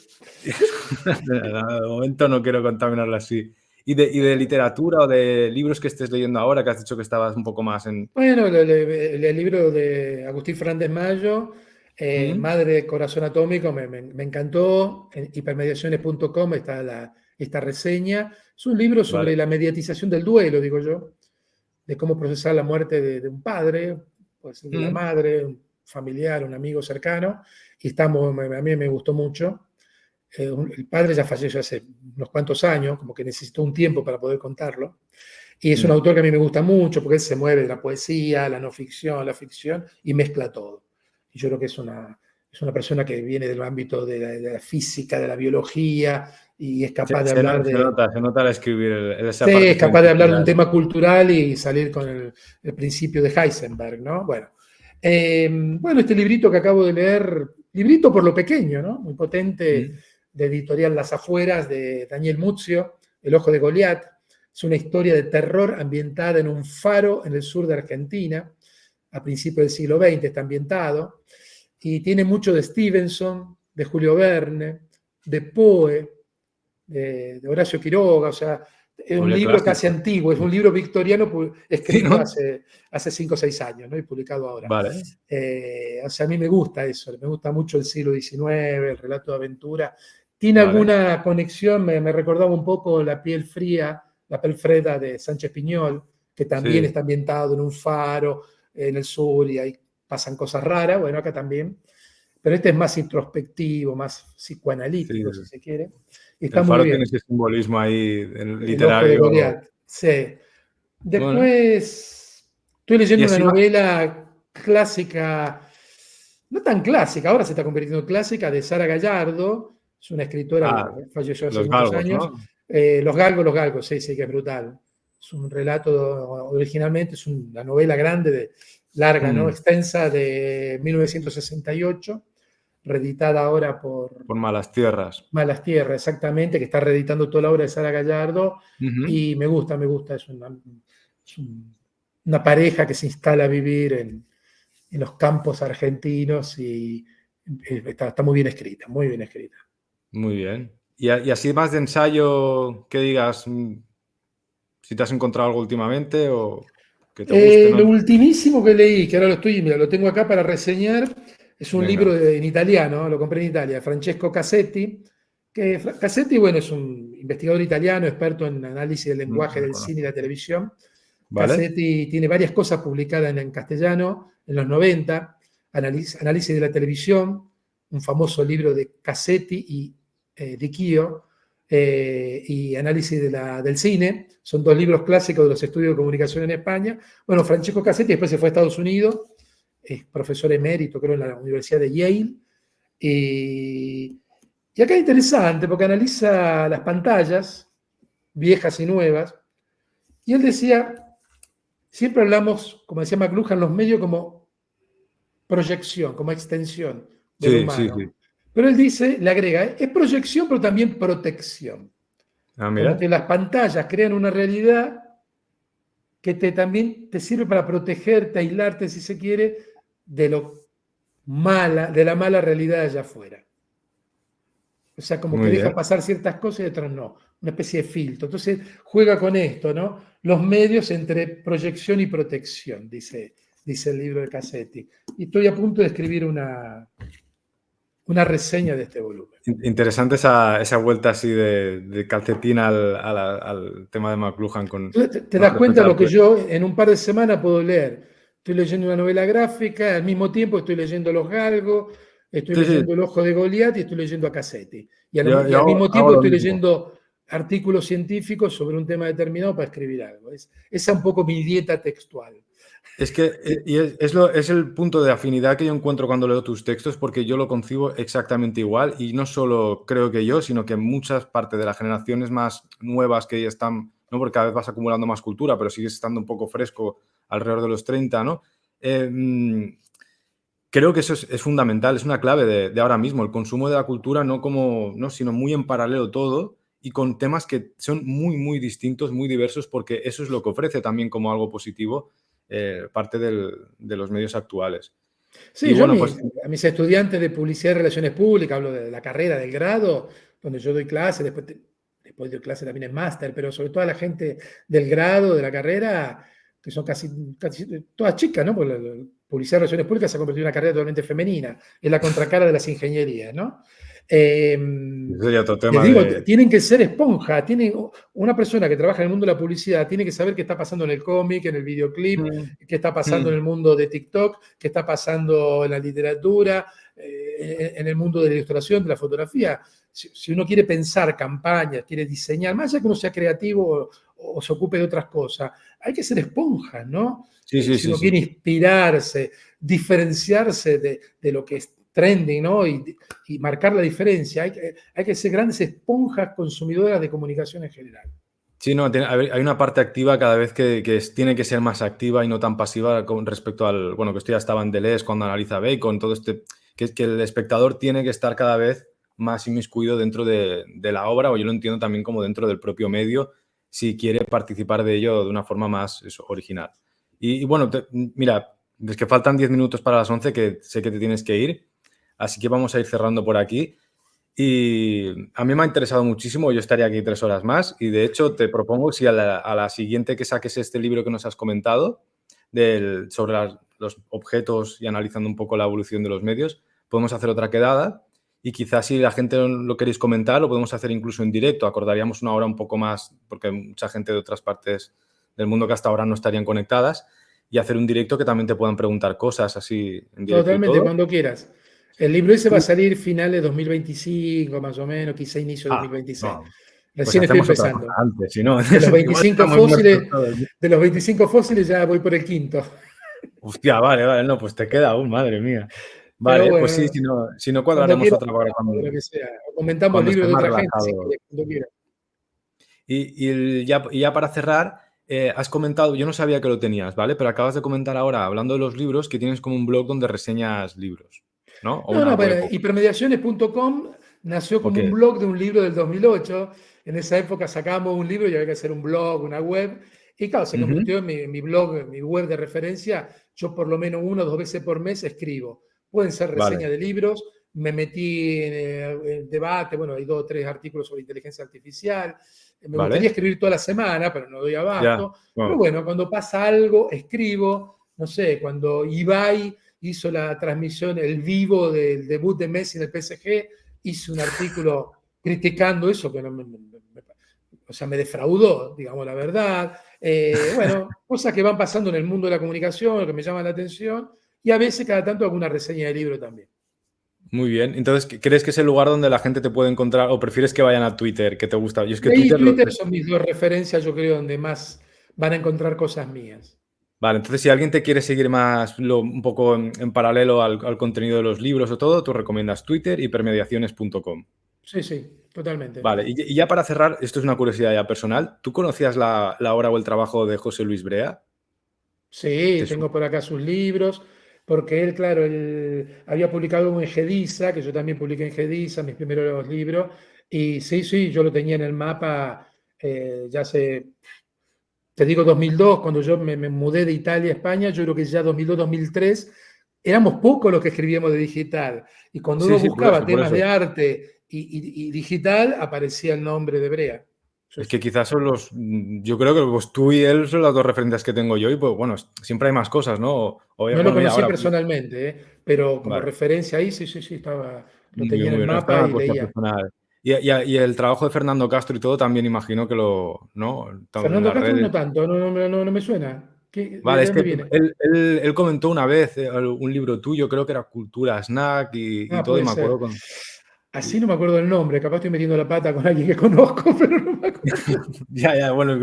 De momento no quiero contaminarlo así. ¿Y de literatura o de libros que estés leyendo ahora, que has dicho que estabas un poco más en... Bueno, el libro de Agustín Fernández Mayo, ¿Mm? Madre de Corazón Atómico, me encantó. En hipermediaciones.com está esta reseña. Es un libro Vale. sobre la mediatización del duelo, digo yo, de cómo procesar la muerte de un padre, puede ser de la ¿Mm? madre, un familiar, un amigo cercano. Y a mí me gustó mucho. El padre ya falleció hace unos cuantos años, como que necesitó un tiempo para poder contarlo. Y es un ¿Mm? autor que a mí me gusta mucho porque él se mueve de la poesía, la no ficción, la ficción y mezcla todo. Y yo creo que es una persona que viene del ámbito de la física, de la biología y es Se, capaz de se hablar no- de... se nota al escribir esa Sí, parte es capaz de hablar de científica. un tema cultural y salir con el principio de Heisenberg, ¿no? Bueno, este librito que acabo de leer, librito por lo pequeño, ¿no? Muy potente, ¿Mm? de editorial Las Afueras, de Daniel Muzio, El Ojo de Goliat. Es una historia de terror ambientada en un faro en el sur de Argentina, a principios del siglo XX está ambientado, y tiene mucho de Stevenson, de Julio Verne, de Poe, de Horacio Quiroga, o sea, es un Oye, libro casi clásico. antiguo, es un libro victoriano Sí, escrito ¿no? hace 5 o 6 años, ¿no? Y publicado ahora. Vale, O sea, a mí me gusta eso, me gusta mucho el siglo XIX, el relato de aventura. Tiene vale. alguna conexión, me recordaba un poco La piel fría, La piel freda de Sánchez Piñol, que también Sí, está ambientado en un faro en el sur y ahí pasan cosas raras, bueno, acá también. Pero este es más introspectivo, más sí. psicoanalítico, si se quiere. Y está El muy faro tiene bien. ese simbolismo ahí El ojo de literario. Goliat. Sí. Bueno, Después estoy y leyendo una así más. novela clásica, no tan clásica, ahora se está convirtiendo en clásica, de Sara Gallardo. Es una escritora Ah, que falleció hace los muchos galgos, años. ¿no? Los Galgos, sí, sí, que es brutal. Es un relato, originalmente es una novela grande, larga, ¿no? Mm, Extensa, de 1968, reeditada ahora por por malas tierras. Malas Tierras, exactamente, que está reeditando toda la obra de Sara Gallardo, Ujú. y me gusta, una pareja que se instala a vivir en los campos argentinos y está muy bien escrita, muy bien escrita. Muy bien. Y así más de ensayo, que digas, si te has encontrado algo últimamente o que te guste, ¿no? Lo ultimísimo que leí, que ahora mira, lo tengo acá para reseñar, es un Venga. libro en italiano, lo compré en Italia, Francesco Cassetti, que Cassetti, bueno, es un investigador italiano, experto en análisis del lenguaje No lo del cine y la conozco. televisión. ¿Vale? Cassetti tiene varias cosas publicadas en castellano en los 90, análisis de la televisión, un famoso libro de Cassetti y Di Chio, y análisis del cine. Son dos libros clásicos de los estudios de comunicación en España. Bueno, Francesco Cassetti después se fue a Estados Unidos, es profesor emérito, creo, en la Universidad de Yale. Y acá es interesante porque analiza las pantallas, viejas y nuevas, y él decía, siempre hablamos, como decía McLuhan, los medios como proyección, como extensión del Sí, sí, humano. sí. Pero él dice, le agrega, es proyección, pero también protección. Ah, Como mira. que las pantallas crean una realidad que también te sirve para protegerte, aislarte, si se quiere, de de la mala realidad allá afuera. O sea, como que Muy deja bien. pasar ciertas cosas y otras no. Una especie de filtro. Entonces, juega con esto, ¿no? Los medios entre proyección y protección, dice el libro de Cassetti. Y estoy a punto de escribir una reseña de este volumen. Interesante esa vuelta así de calcetín al tema de McLuhan Te con das cuenta respecto de a lo la que yo en un par de semanas puedo leer. Estoy leyendo una novela gráfica, al mismo tiempo estoy leyendo Los Galgos, estoy Sí, sí. leyendo El Ojo de Goliat y estoy leyendo a Cassetti. Y Yo al mismo hago tiempo lo estoy mismo. leyendo artículos científicos sobre un tema determinado para escribir algo. Esa es un poco mi dieta textual. Es que y es el punto de afinidad que yo encuentro cuando leo tus textos, porque yo lo concibo exactamente igual y no solo creo que yo, sino que muchas partes de las generaciones más nuevas que ya están, ¿no? Porque cada vez vas acumulando más cultura, pero sigues estando un poco fresco alrededor de los 30, ¿no? Eh, mm, Creo que eso es fundamental, es una clave de ahora mismo, el consumo de la cultura no como, no, sino muy en paralelo todo y con temas que son muy, muy distintos, muy diversos, porque eso es lo que ofrece también como algo positivo parte de los medios actuales. Y Sí, yo bueno, pues a mis estudiantes de publicidad y relaciones públicas, hablo de la carrera, del grado, donde yo doy clase, después doy clase también en máster, pero sobre todo a la gente del grado, de la carrera, que son casi todas chicas, ¿no? Porque la publicidad y relaciones públicas se ha convertido en una carrera totalmente femenina, es la contracara de las ingenierías, ¿no? Eh, ese sería otro Les tema digo, de... tienen que ser esponja, una persona que trabaja en el mundo de la publicidad tiene que saber qué está pasando en el cómic, en el videoclip, Mm, qué está pasando en mm. el mundo de TikTok, qué está pasando en la literatura, en el mundo de la ilustración, de la fotografía. Si uno quiere pensar campañas, quiere diseñar, más allá que uno sea creativo o se ocupe de otras cosas, hay que ser esponja, ¿no? Sí, sí, Si sí, uno sí. quiere inspirarse, diferenciarse de lo que es trending, ¿no? Y marcar la diferencia. Hay que ser grandes esponjas consumidoras de comunicación en general. Sí, no, hay una parte activa cada vez que tiene que ser más activa y no tan pasiva con respecto al, bueno, que esto ya estaba en Deleuze cuando analiza Bacon, todo este, que es que el espectador tiene que estar cada vez más inmiscuido dentro de la obra, o yo lo entiendo también como dentro del propio medio, si quiere participar de ello de una forma más original. Y bueno, mira, es que faltan 10 minutos para las 11, que sé que te tienes que ir, así que vamos a ir cerrando por aquí. Y a mí me ha interesado muchísimo, yo estaría aquí 3 horas más y de hecho te propongo si a la siguiente que saques este libro que nos has comentado sobre los objetos y analizando un poco la evolución de los medios, podemos hacer otra quedada y quizás si la gente lo queréis comentar lo podemos hacer incluso en directo, acordaríamos una hora un poco más porque hay mucha gente de otras partes del mundo que hasta ahora no estarían conectadas y hacer un directo que también te puedan preguntar cosas así en directo y Totalmente, todo. cuando quieras. El libro ese va a Y- salir finales de 2025, más o menos, quizá inicio de ah, 2026. no. Pues Recién estoy hacemos otra cosa empezando. antes, si no, De los igual 25 estamos muertos fósiles, todos. de los 25 fósiles ya voy por el quinto. Hostia, vale, vale, no, pues te queda aún, madre mía. Pero Vale, pues sí, bueno, si no cuando cuadraremos quieras, otra para de lo que sea. O comentamos cuando libros estés de más otra gente, si relajado. quieres, cuando quieras. Ya para cerrar, has comentado, yo no sabía que lo tenías, ¿vale? Pero acabas de comentar ahora, hablando de los libros, que tienes como un blog donde reseñas libros, ¿no? O No, una no, web. bueno, hipermediaciones.com nació Ok. como un blog de un libro del 2008. En esa época sacábamos un libro y había que hacer un blog, una web. Y claro, se Ujú. convirtió en mi blog, mi web de referencia. Yo por lo menos 1 o 2 veces por mes escribo. Pueden ser Vale, reseñas de libros, me metí en debate, bueno, hay 2 o 3 artículos sobre inteligencia artificial. Me gustaría ¿Vale? escribir toda la semana, pero no doy Ya. abasto. Pero Bueno, bueno, cuando pasa algo, escribo. No sé, cuando Ibai hizo la transmisión, el vivo del debut de Messi en el PSG, hice un artículo criticando eso, que no o sea, me defraudó, digamos la verdad. Bueno, cosas que van pasando en el mundo de la comunicación, que me llaman la atención, y a veces cada tanto hago una reseña de libro también. muy bien. Entonces, ¿crees que es el lugar donde la gente te puede encontrar o prefieres que vayan a Twitter, que te gusta? Yo es que Ahí y Twitter Twitter son mis 2 referencias, yo creo, donde más van a encontrar cosas mías. Vale, entonces si alguien te quiere seguir más un poco en paralelo al contenido de los libros o todo, tú recomiendas Twitter y permediaciones.com. Sí, sí, totalmente. Vale, y ya para cerrar, esto es una curiosidad ya personal. ¿Tú conocías la obra o el trabajo de José Luis Brea? Sí, ¿Te su- tengo por acá sus libros, porque él, claro, él había publicado en Gediza, que yo también publiqué en Gediza, mis primeros libros, y sí, sí, yo lo tenía en el mapa ya hace, te digo 2002, cuando yo me mudé de Italia a España, yo creo que ya 2002, 2003, éramos pocos los que escribíamos de digital, y cuando Sí, uno sí, por buscaba eso, por temas de eso. arte y digital, aparecía el nombre de Brea. Sí, Es que sí. quizás son yo creo que pues tú y él son las dos referencias que tengo yo y pues bueno, siempre hay más cosas, ¿no? No lo Bueno, mira, conocí ahora, personalmente, pero como vale. referencia ahí, sí, sí, sí, estaba, lo Muy tenía bien, en muy el bien. Esto es mapa una y cosa leía. personal. Y el trabajo de Fernando Castro y todo también imagino que ¿no? En Fernando las Castro no redes. tanto, no me suena. Vale, De es dónde que viene? él comentó una vez un libro tuyo, creo que era Cultura Snack y Ah, todo, y puede me acuerdo ser. con. Así no me acuerdo del nombre, capaz estoy metiendo la pata con alguien que conozco, pero no me acuerdo. Ya, ya, bueno,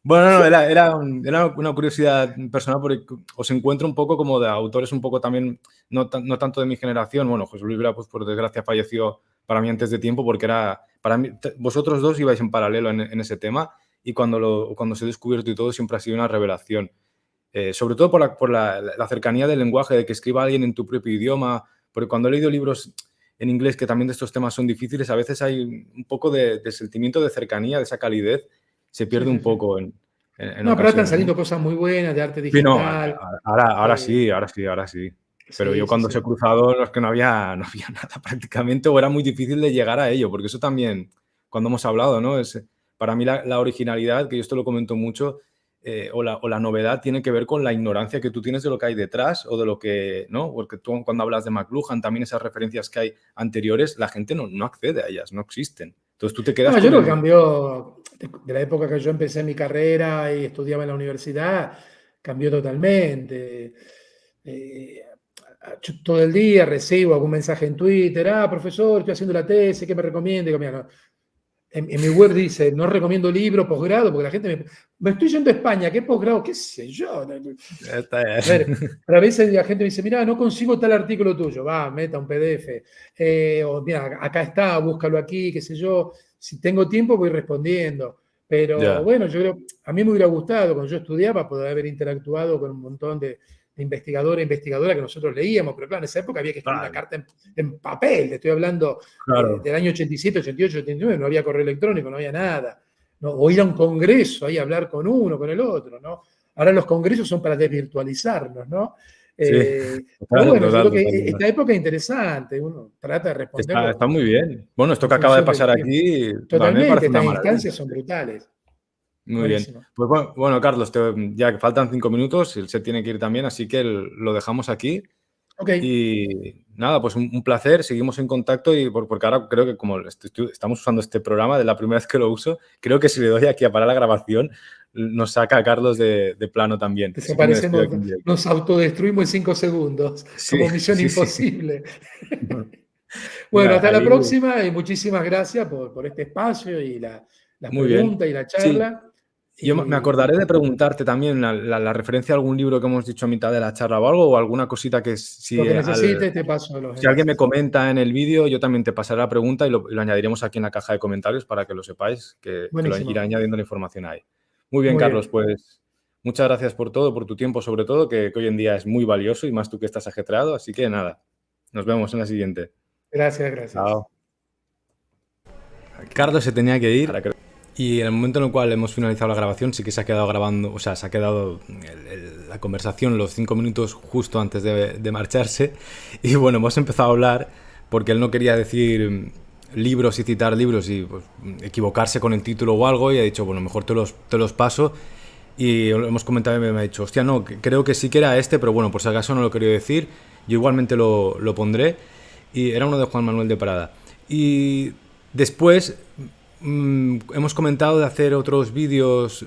bueno, no, era una curiosidad personal porque os encuentro un poco como de autores un poco también, no tanto de mi generación. Bueno, José Luis Vera, pues por desgracia falleció para mí antes de tiempo porque era, para mí, vosotros dos ibais en paralelo en ese tema y cuando se ha descubierto y todo siempre ha sido una revelación. Sobre todo por la cercanía del lenguaje, de que escriba alguien en tu propio idioma, porque cuando he leído libros en inglés que también de estos temas son difíciles, a veces hay un poco de sentimiento de cercanía, de esa calidez, se Sí, pierde sí, un sí. poco en No, pero ahora están ocasiones, ¿no? saliendo cosas muy buenas de arte Sí, no, digital. ahora eh, sí, ahora sí, ahora sí. Pero yo sí, sí, cuando os he sí. cruzado, los que no había nada prácticamente, o era muy difícil de llegar a ello, porque eso también, cuando hemos hablado, ¿no? Para mí la originalidad, que yo esto lo comento mucho, o la novedad tiene que ver con la ignorancia que tú tienes de lo que hay detrás o de lo que, ¿no? Porque tú cuando hablas de McLuhan, también esas referencias que hay anteriores, la gente no accede a ellas, no existen. Entonces tú te quedas No, yo con creo que el. cambió de la época que yo empecé mi carrera y estudiaba en la universidad, cambió totalmente. Eh, yo todo el día recibo algún mensaje en Twitter, profesor, estoy haciendo la tesis, ¿qué me recomienda? Digo, mira, no, en mi web dice, no recomiendo libro, posgrado, porque la gente me estoy yendo a España, ¿qué posgrado? ¿Qué sé yo? Esta A es. ver, pero a veces la gente me dice, mira, no consigo tal artículo tuyo, va, meta un PDF, o mira, acá está, búscalo aquí, qué sé yo, si tengo tiempo voy respondiendo, pero Ya, bueno, yo creo, a mí me hubiera gustado cuando yo estudiaba poder haber interactuado con un montón de investigadores e investigadoras que nosotros leíamos, pero claro, en esa época había que escribir una claro, carta en papel, te estoy hablando claro. del año 87, 88, 89, no había correo electrónico, no había nada, ¿no? O ir a un congreso ahí a hablar con uno, con el otro, ¿no? Ahora los congresos son para desvirtualizarnos, ¿no? Sí, Pero total, bueno, yo total, creo que total, total. esta época es interesante, uno trata de Está, responderlo está muy bien. Bueno, esto en que acaba de función del pasar tiempo. aquí, a mí me Totalmente, parece estas una maravilla. instancias son brutales. Muy bien. Buenísimo. Pues bueno, Carlos, ya que faltan 5 minutos, él se tiene que ir también, así que lo dejamos aquí. Ok, Y nada, pues un placer, seguimos en contacto y porque ahora creo que como estamos usando este programa de la primera vez que lo uso, creo que si le doy aquí a parar la grabación, nos saca a Carlos de plano también. Así que me despido desaparecemos, aquí en directo. nos autodestruimos en 5 segundos, Sí, como misión sí, sí. imposible. Bueno, Nada, hasta la ahí, próxima y muchísimas gracias por este espacio y las muy bien. preguntas y la Sí, charla. yo me Y acordaré de preguntarte también la referencia a algún libro que hemos dicho a mitad de la charla o algo, o alguna cosita que lo que necesites, te paso los si alguien me enlaces. comenta en el vídeo, yo también te pasaré la pregunta y lo añadiremos aquí en la caja de comentarios para que lo sepáis, que lo iré Buenísimo. añadiendo la información ahí. Muy bien, Muy Carlos, bien. pues muchas gracias por todo, por tu tiempo sobre todo, que hoy en día es muy valioso y más tú que estás ajetreado. Así que nada, nos vemos en la siguiente. Gracias, gracias. Chao. Carlos se tenía que ir. Y en el momento en el cual hemos finalizado la grabación, sí que se ha quedado grabando, o sea, se ha quedado la conversación los 5 minutos justo antes de marcharse. Y bueno, hemos empezado a hablar, porque él no quería decir libros y citar libros y pues, equivocarse con el título o algo, y ha dicho, bueno, mejor te los paso. Y lo hemos comentado y me ha dicho, hostia, no, creo que sí que era este, pero bueno, por si acaso no lo quería decir, yo igualmente lo pondré. Y era uno de Juan Manuel de Prada. Y después hemos comentado de hacer otros vídeos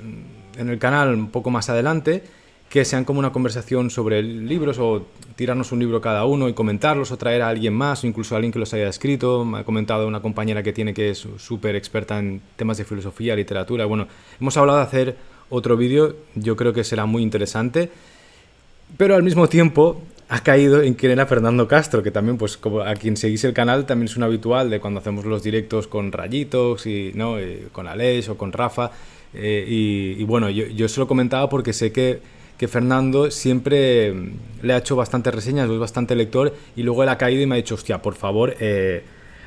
en el canal un poco más adelante, que sean como una conversación sobre libros, o tirarnos un libro cada uno y comentarlos, o traer a alguien más, o incluso a alguien que los haya escrito. Me ha comentado una compañera que tiene, que es súper experta en temas de filosofía, literatura. Bueno, hemos hablado de hacer otro vídeo, yo creo que será muy interesante, pero al mismo tiempo ha caído en quién era Fernando Castro, que también, pues como a quien seguís el canal, también es un habitual de cuando hacemos los directos con Rayitos, y ¿no? Con Aleix o con Rafa. Y bueno, yo se lo comentaba porque sé que Fernando siempre le ha hecho bastantes reseñas, es bastante lector, y luego él ha caído y me ha dicho, hostia, por favor,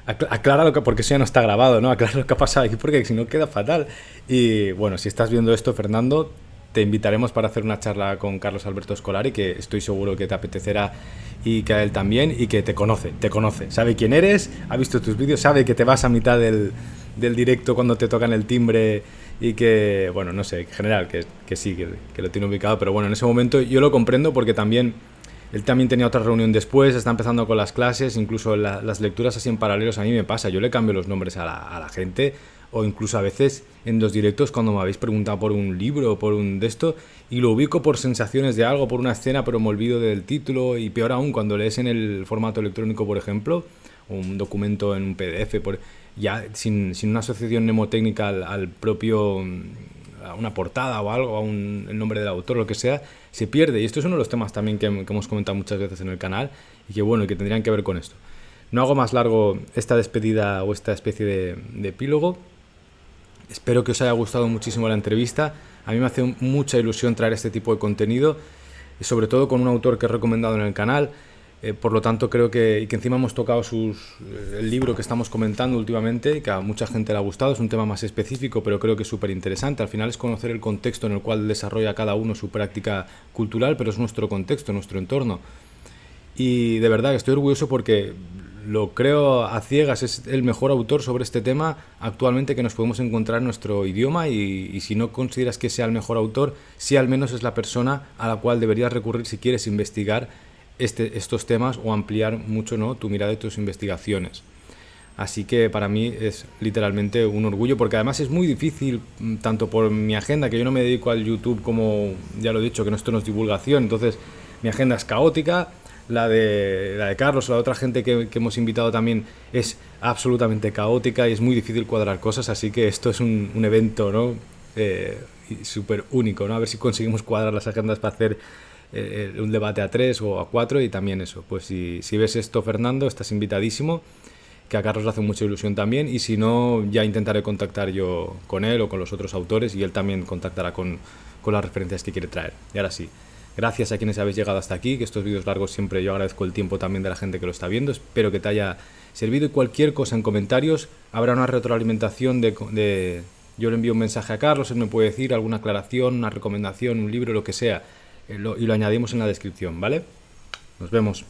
aclara lo que, porque eso ya no está grabado, ¿no? Aclara lo que ha pasado aquí, porque si no queda fatal. Y bueno, si estás viendo esto, Fernando, te invitaremos para hacer una charla con Carlos Alberto Scolari, que estoy seguro que te apetecerá, y que a él también, y que te conoce, sabe quién eres, ha visto tus vídeos, sabe que te vas a mitad del directo cuando te tocan el timbre, y que, bueno, no sé, en general, que sí, que lo tiene ubicado, pero bueno, en ese momento yo lo comprendo, porque también él también tenía otra reunión después, está empezando con las clases, incluso las lecturas así en paralelos a mí me pasa, yo le cambio los nombres a la gente, o incluso a veces en los directos cuando me habéis preguntado por un libro o por un de esto, y lo ubico por sensaciones de algo, por una escena, pero me olvido del título. Y peor aún, cuando lees en el formato electrónico, por ejemplo, o un documento en un PDF, ya sin una asociación mnemotécnica al propio, a una portada o algo, el nombre del autor, lo que sea, se pierde. Y esto es uno de los temas también que hemos comentado muchas veces en el canal, y que bueno, que tendrían que ver con esto. No hago más largo esta despedida o esta especie de epílogo. Espero que os haya gustado muchísimo la entrevista. A mí me hace mucha ilusión traer este tipo de contenido, y sobre todo con un autor que he recomendado en el canal. Por lo tanto, creo que encima hemos tocado el libro que estamos comentando últimamente, que a mucha gente le ha gustado. Es un tema más específico, pero creo que es súper interesante. Al final es conocer el contexto en el cual desarrolla cada uno su práctica cultural, pero es nuestro contexto, nuestro entorno. Y de verdad que estoy orgulloso, porque lo creo a ciegas, es el mejor autor sobre este tema actualmente que nos podemos encontrar en nuestro idioma, y si no consideras que sea el mejor autor, sí al menos es la persona a la cual deberías recurrir si quieres investigar estos temas, o ampliar mucho, ¿no?, tu mirada y tus investigaciones. Así que para mí es literalmente un orgullo, porque además es muy difícil, tanto por mi agenda, que yo no me dedico al YouTube, como ya lo he dicho, que esto no es divulgación, entonces mi agenda es caótica. La de Carlos o la de otra gente que hemos invitado también es absolutamente caótica, y es muy difícil cuadrar cosas, así que esto es un evento, ¿no?, súper único, ¿no? A ver si conseguimos cuadrar las agendas para hacer un debate a 3 o a 4, y también eso. Pues si ves esto, Fernando, estás invitadísimo, que a Carlos le hace mucha ilusión también, y si no, ya intentaré contactar yo con él o con los otros autores, y él también contactará con las referencias que quiere traer. Y ahora sí, gracias a quienes habéis llegado hasta aquí, que estos vídeos largos siempre yo agradezco el tiempo también de la gente que lo está viendo. Espero que te haya servido, y cualquier cosa en comentarios, habrá una retroalimentación yo le envío un mensaje a Carlos, él me puede decir alguna aclaración, una recomendación, un libro, lo que sea, y lo añadimos en la descripción, ¿vale? Nos vemos.